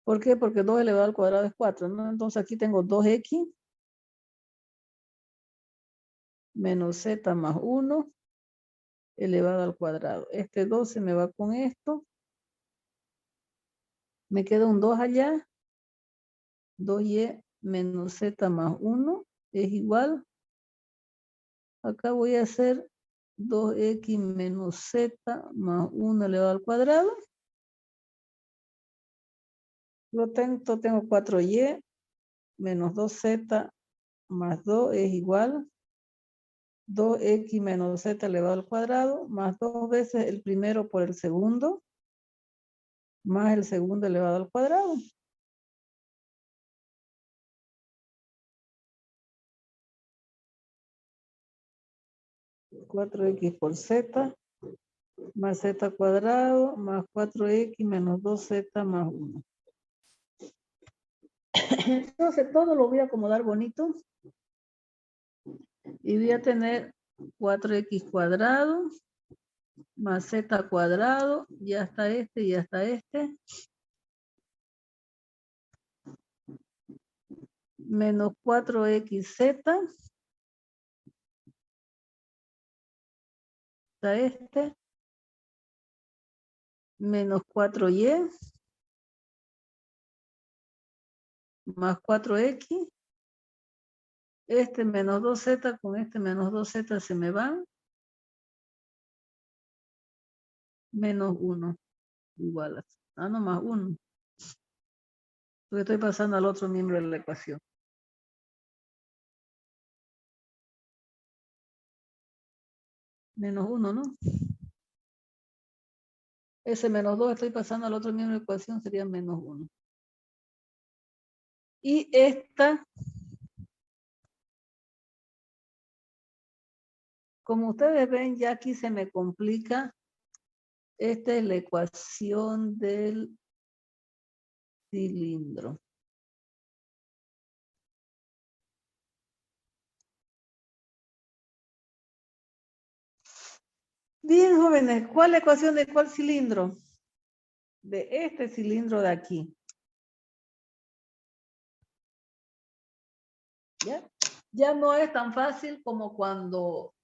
¿Por qué? Porque 2 elevado al cuadrado es 4, ¿no? Entonces aquí tengo 2x menos z más 1 elevado al cuadrado. Este 2 se me va con esto. Me queda un 2 allá. 2y menos z más 1 es igual. Acá voy a hacer 2x menos z más 1 elevado al cuadrado. Lo tanto, tengo 4y menos 2z más 2 es igual 2x menos z elevado al cuadrado más 2 veces el primero por el segundo más el segundo elevado al cuadrado. (4x por z) más z cuadrado más 4x menos 2z más 1. Entonces todo lo voy a acomodar bonito. Y voy a tener 4x cuadrado más z cuadrado. Ya está este, ya está este. Menos 4xz. Está este. Menos 4y. Más 4x. Este menos 2z con este menos 2z se me van. Menos 1. Igual a... Ah, no, más 1. Porque estoy pasando al otro miembro de la ecuación. Menos 1, ¿no? Ese menos 2 estoy pasando al otro miembro de la ecuación, sería menos 1. Y esta, como ustedes ven, ya aquí se me complica. Esta es la ecuación del cilindro. Bien, jóvenes, ¿cuál ecuación de cuál cilindro? De este cilindro de aquí. ¿Ya? Ya no es tan fácil como cuando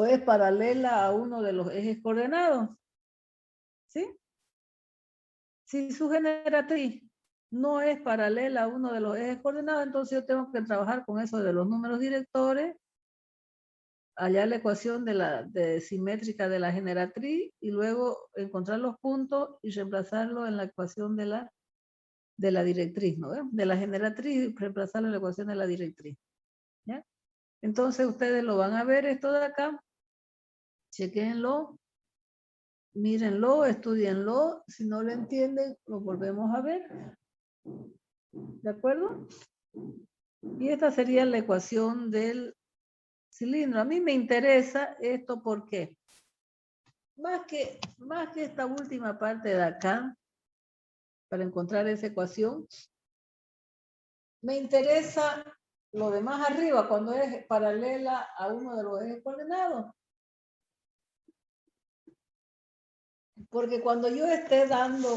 es paralela a uno de los ejes coordenados. ¿Sí? Si su generatriz no es paralela a uno de los ejes coordenados, entonces yo tengo que trabajar con eso de los números directores hallar la ecuación simétrica de la generatriz y luego encontrar los puntos y reemplazarlo en la ecuación de la directriz, ¿no? De la generatriz, reemplazarlo en la ecuación de la directriz. ¿Ya? Entonces ustedes lo van a ver esto de acá, chequenlo, mírenlo, estudienlo, si no lo entienden, lo volvemos a ver. ¿De acuerdo? Y esta sería la ecuación del cilindro. A mí me interesa esto porque más que esta última parte de acá, para encontrar esa ecuación, me interesa lo de más arriba, cuando es paralela a uno de los ejes coordenados. Porque cuando yo esté dando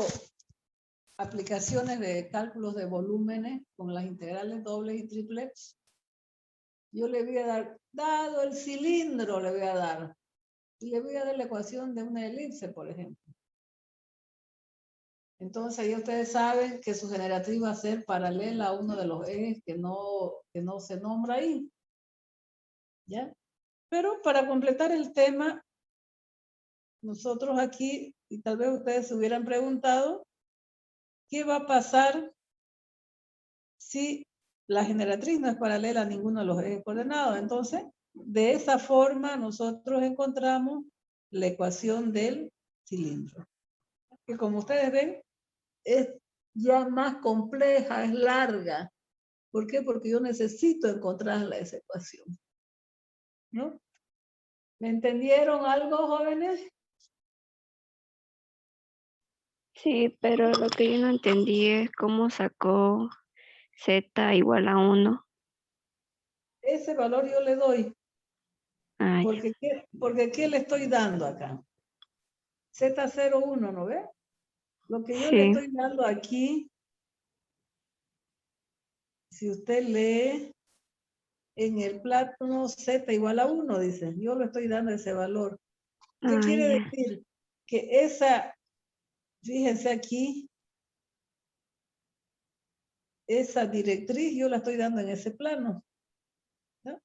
aplicaciones de cálculos de volúmenes con las integrales dobles y triples, yo le voy a dar, dado el cilindro, le voy a dar. Y le voy a dar la ecuación de una elipse, por ejemplo. Entonces, ya ustedes saben que su generatriz va a ser paralela a uno de los ejes que no se nombra ahí. ¿Ya? Pero para completar el tema, nosotros aquí, y tal vez ustedes se hubieran preguntado, ¿qué va a pasar si la generatriz no es paralela a ninguno de los ejes coordenados? Entonces, de esa forma nosotros encontramos la ecuación del cilindro. Que como ustedes ven, es ya más compleja, es larga. ¿Por qué? Porque yo necesito encontrar esa ecuación. ¿No? ¿Me entendieron algo, jóvenes? Sí, pero lo que yo no entendí es cómo sacó z igual a 1. Ese valor yo le doy. Ay, Porque ¿qué le estoy dando acá? Z01, ¿no ve? Lo que yo le sí. estoy dando aquí, si usted lee en el plano Z igual a 1, dice, yo le estoy dando ese valor. ¿Qué quiere Ya. decir? Que esa, fíjense aquí, esa directriz yo la estoy dando en ese plano. ¿No?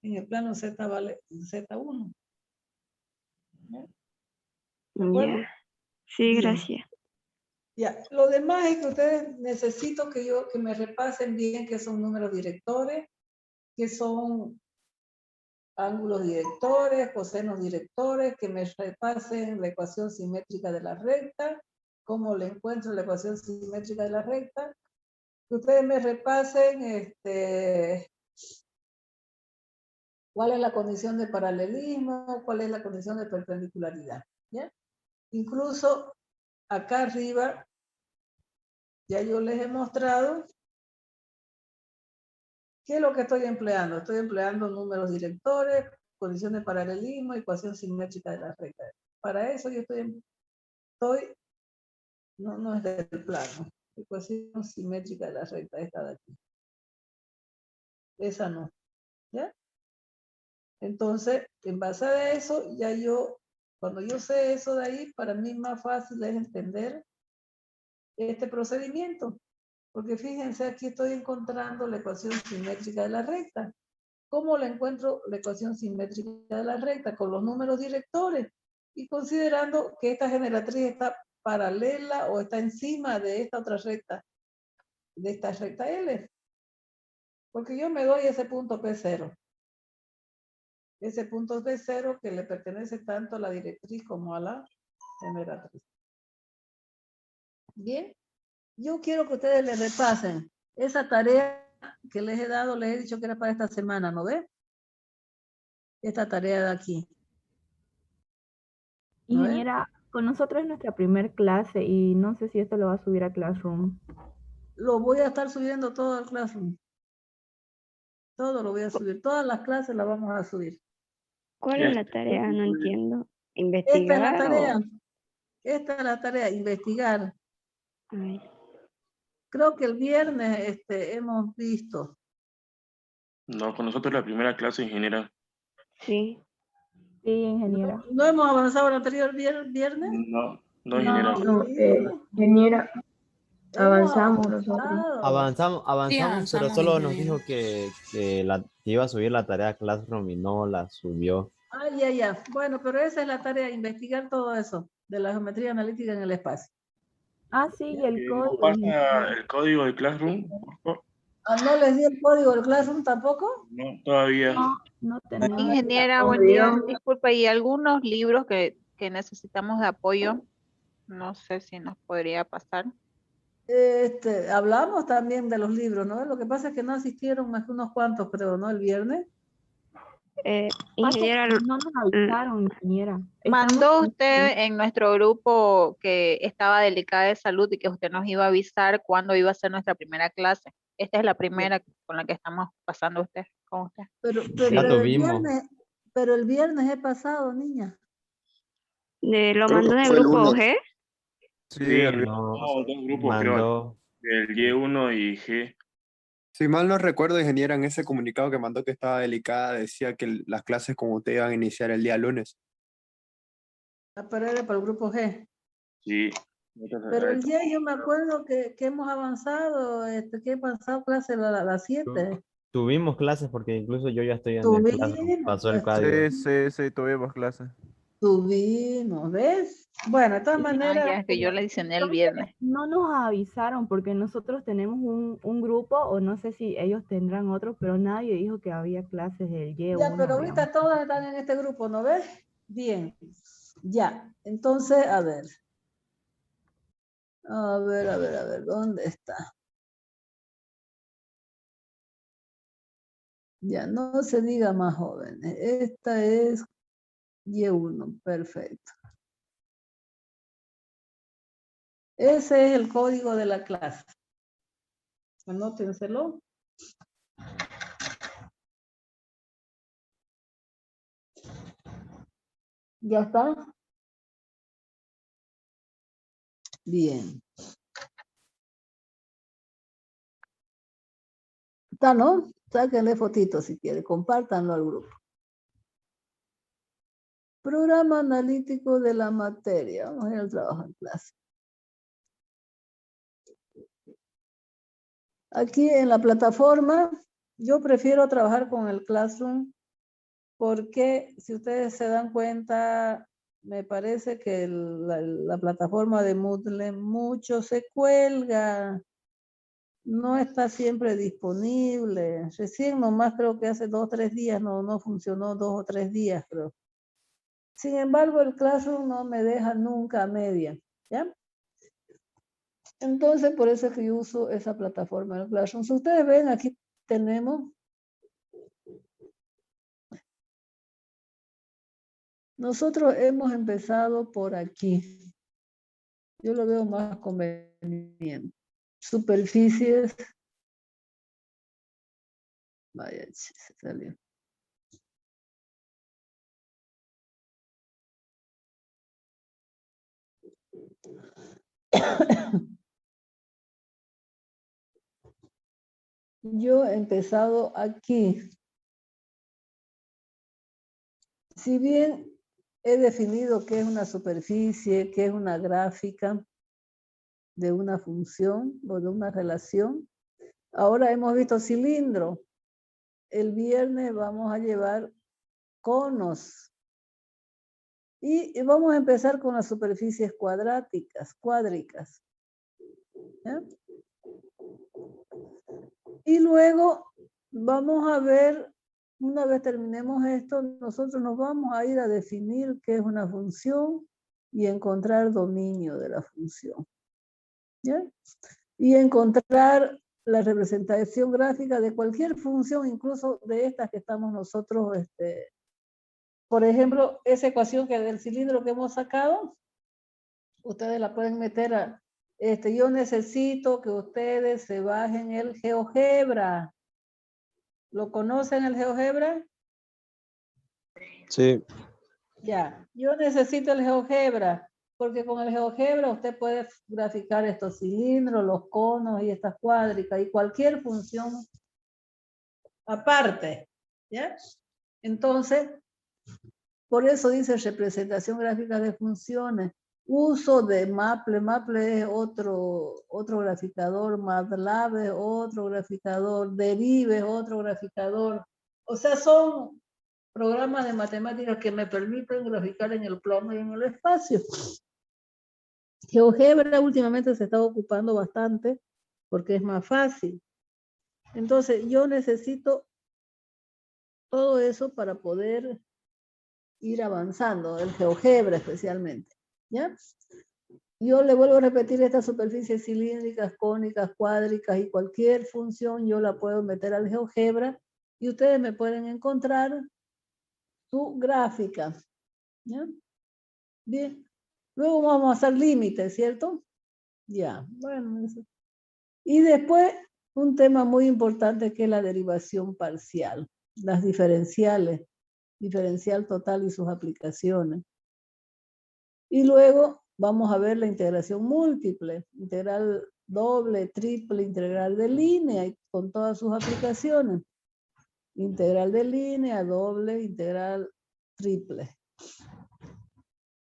En el plano Z vale Z1. ¿No? ¿De acuerdo? Ya. Sí, Bien. gracias. Ya, lo demás es que ustedes necesito que me repasen bien qué son números directores, qué son ángulos directores, cosenos directores, que me repasen la ecuación simétrica de la recta, cómo le encuentro la ecuación simétrica de la recta, que ustedes me repasen cuál es la condición de paralelismo, cuál es la condición de perpendicularidad. ¿Ya? Incluso acá arriba ya yo les he mostrado qué es lo que estoy empleando. Estoy empleando números directores, condición de paralelismo, ecuación simétrica de la recta. Para eso yo no es del plano. Ecuación simétrica de la recta, esta de aquí. Esa no. ¿Ya? Entonces, en base a eso, cuando yo sé eso de ahí, para mí más fácil es entender este procedimiento. Porque fíjense, aquí estoy encontrando la ecuación simétrica de la recta. ¿Cómo la encuentro la ecuación simétrica de la recta? Con los números directores y considerando que esta generatriz está paralela o está encima de esta otra recta, de esta recta L. Porque yo me doy ese punto P0. Ese punto P0 que le pertenece tanto a la directriz como a la generatriz. Bien, yo quiero que ustedes le repasen esa tarea que les he dado, les he dicho que era para esta semana, ¿no ve? Esta tarea de aquí. ¿No ve? Ingeniera, con nosotros es nuestra primer clase y no sé si esto lo va a subir a Classroom. Lo voy a estar subiendo todo al Classroom. Todo lo voy a subir. Todas las clases las vamos a subir. ¿Cuál es la tarea? No entiendo. Esta es la ¿Investigar tarea. o...? Esta es la tarea, investigar. Ay, Creo que el viernes hemos visto. No, con nosotros la primera clase, ingeniera. sí. Sí, ingeniera. ¿No hemos avanzado el anterior viernes? No, ingeniera. Sí. ingeniera. Avanzamos nosotros. avanzado. Avanzamos, pero avanzamos solo en nos el- dijo que iba a subir la tarea a Classroom y no la subió. Ah, ya. Bueno, pero esa es la tarea, investigar todo eso de la geometría analítica en el espacio. Ah, sí, y el ¿No código. pasa el código de Classroom? Por favor. Ah, ¿no les di el código del Classroom tampoco? No, todavía. No tenemos. Ingeniera, buen día. Disculpa, ¿y algunos libros que necesitamos de apoyo? No sé si nos podría pasar. Hablamos también de los libros, ¿no? Lo que pasa es que no asistieron más que unos cuantos, creo, ¿no? El viernes. Ingeniera, No nos avisaron, ingeniera. Mandó usted en nuestro grupo que estaba delicada de salud y que usted nos iba a avisar cuándo iba a ser nuestra primera clase. Esta es la primera con la que estamos pasando con usted. Pero el viernes he pasado, niña. ¿lo mandó en el grupo G? Sí, dos grupos, creo. El Y1 y G. Si mal no recuerdo, ingeniera, en ese comunicado que mandó que estaba delicada, decía que las clases con usted iban a iniciar el día lunes. Pero era para el grupo G. Sí. Pero el día yo me acuerdo que hemos avanzado, que he pasado clase a las 7. Tuvimos clases porque incluso yo ya estoy en el Classroom. Pasó el código. Sí, tuvimos clases. Tuvimos, ¿ves? Bueno, de todas maneras. Ya es que yo le adicioné el viernes. No nos avisaron porque nosotros tenemos un grupo, o no sé si ellos tendrán otro, pero nadie dijo que había clases del Y1. Ya, pero ahorita todas están en este grupo, ¿no ves? Bien, ya. Entonces, a ver, ¿dónde está? Ya, no se diga más jóvenes. Esta es Y1, perfecto. Ese es el código de la clase. Anótenselo. ¿Ya está? Bien. ¿Está, no? Sáquenle fotitos si quiere, compártanlo al grupo. Programa analítico de la materia. Vamos a ir al trabajo en clase. Aquí en la plataforma, yo prefiero trabajar con el Classroom porque si ustedes se dan cuenta, me parece que la plataforma de Moodle mucho se cuelga. No está siempre disponible. Recién nomás creo que hace 2 o 3 días, no funcionó 2 o 3 días, creo. Sin embargo, el Classroom no me deja nunca a media, ¿ya? Entonces, por eso es que yo uso esa plataforma del Classroom. Si ustedes ven, aquí tenemos. Nosotros hemos empezado por aquí. Yo lo veo más conveniente. Superficies. Vaya, se salió. Yo he empezado aquí. Si bien he definido qué es una superficie, qué es una gráfica de una función o de una relación, ahora hemos visto cilindro. El viernes vamos a llevar conos. Y vamos a empezar con las superficies cuádricas. ¿Ya? Y luego vamos a ver, una vez terminemos esto, nosotros nos vamos a ir a definir qué es una función y encontrar dominio de la función. ¿Ya? Y encontrar la representación gráfica de cualquier función, incluso de estas que estamos nosotros, por ejemplo, esa ecuación que del cilindro que hemos sacado, ustedes la pueden meter a, yo necesito que ustedes se bajen el GeoGebra. ¿Lo conocen el GeoGebra? Sí. Ya, yo necesito el GeoGebra, porque con el GeoGebra usted puede graficar estos cilindros, los conos y estas cuádricas y cualquier función aparte, ¿ya? Entonces, por eso dice representación gráfica de funciones, Uso de Maple. Maple es otro graficador. MATLAB es otro graficador. Derive es otro graficador. O sea, son programas de matemáticas que me permiten graficar en el plano y en el espacio. GeoGebra últimamente se está ocupando bastante porque es más fácil. Entonces, yo necesito todo eso para poder ir avanzando, el GeoGebra especialmente. ¿Ya? Yo le vuelvo a repetir, estas superficies cilíndricas, cónicas, cuádricas y cualquier función yo la puedo meter al GeoGebra y ustedes me pueden encontrar su gráfica. ¿Ya? Bien. Luego vamos a hacer límites, ¿cierto? Ya, bueno. Eso. Y después un tema muy importante que es la derivación parcial, las diferenciales, diferencial total y sus aplicaciones. Y luego vamos a ver la integración múltiple, integral doble, triple, integral de línea y con todas sus aplicaciones. Integral de línea, doble, integral triple.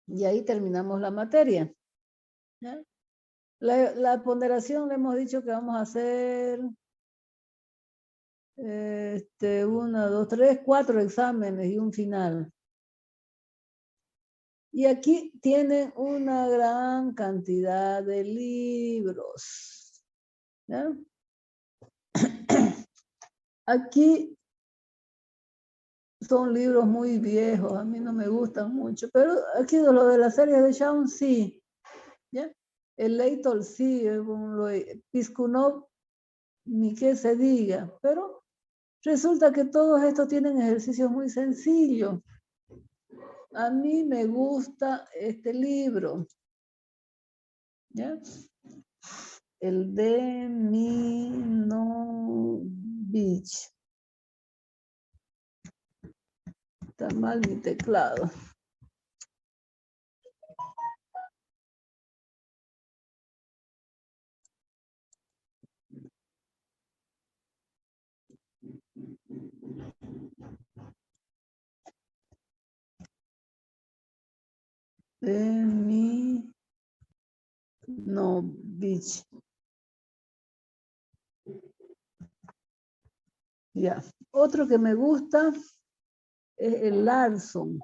Y ahí terminamos la materia. ¿Ya? La ponderación le hemos dicho que vamos a hacer 1, 2, 3, 4 exámenes y un final. Y aquí tienen una gran cantidad de libros. ¿Ya? Aquí son libros muy viejos, a mí no me gustan mucho, pero aquí lo de la serie de Shaun sí. ¿Ya? El Leitor sí, Piskunov, ni qué se diga, pero resulta que todos estos tienen ejercicios muy sencillos. A mí me gusta este libro. ¿Ya? El de Minovich. Está mal mi teclado. Minovich. Ya. Otro que me gusta es el Larson.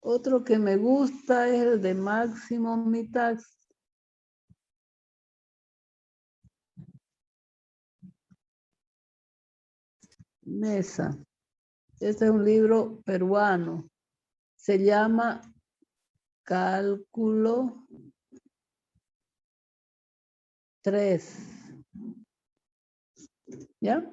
Otro que me gusta es el de Máximo Mitax. Mesa. Este es un libro peruano. Se llama Cálculo 3. ¿Ya?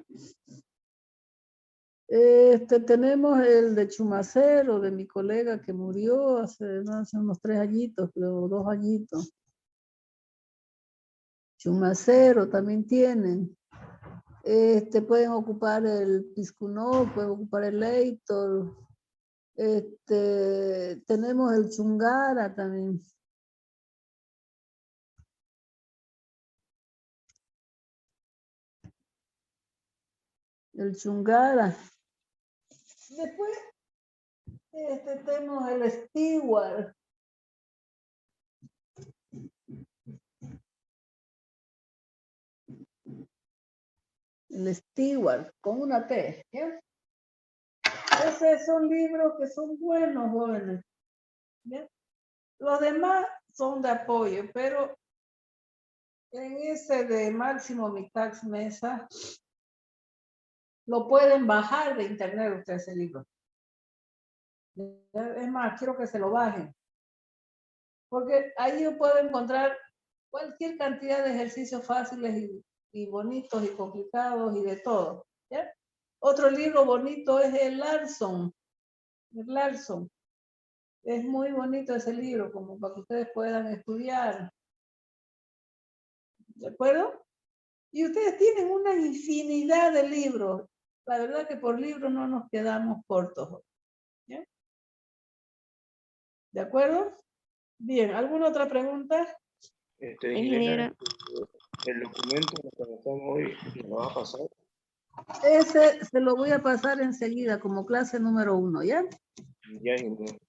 Tenemos el de Chumacero, de mi colega que murió hace unos 3 añitos, creo, 2 añitos. Chumacero también tienen. Pueden ocupar el Piskunov, pueden ocupar el Leitor. Tenemos el Chungara también. El Chungara. Después tenemos el Stewart. El Stewart, con una T. ¿Ya? Esos son libros que son buenos, jóvenes. ¿Ya? Los demás son de apoyo, pero en ese de Máximo Mitax Mesa, lo pueden bajar de internet ustedes ese libro. Es más, quiero que se lo bajen. Porque ahí yo puedo encontrar cualquier cantidad de ejercicios fáciles y bonitos y complicados y de todo. ¿Ya? Otro libro bonito es el Larson. El Larson. Es muy bonito ese libro, como para que ustedes puedan estudiar. ¿De acuerdo? Y ustedes tienen una infinidad de libros. La verdad que por libros no nos quedamos cortos. ¿Ya? ¿De acuerdo? Bien, ¿alguna otra pregunta? Ingeniera, el documento que estamos hoy, ¿me lo va a pasar? Ese se lo voy a pasar enseguida como clase número 1, ¿ya? Ya, ingeniero.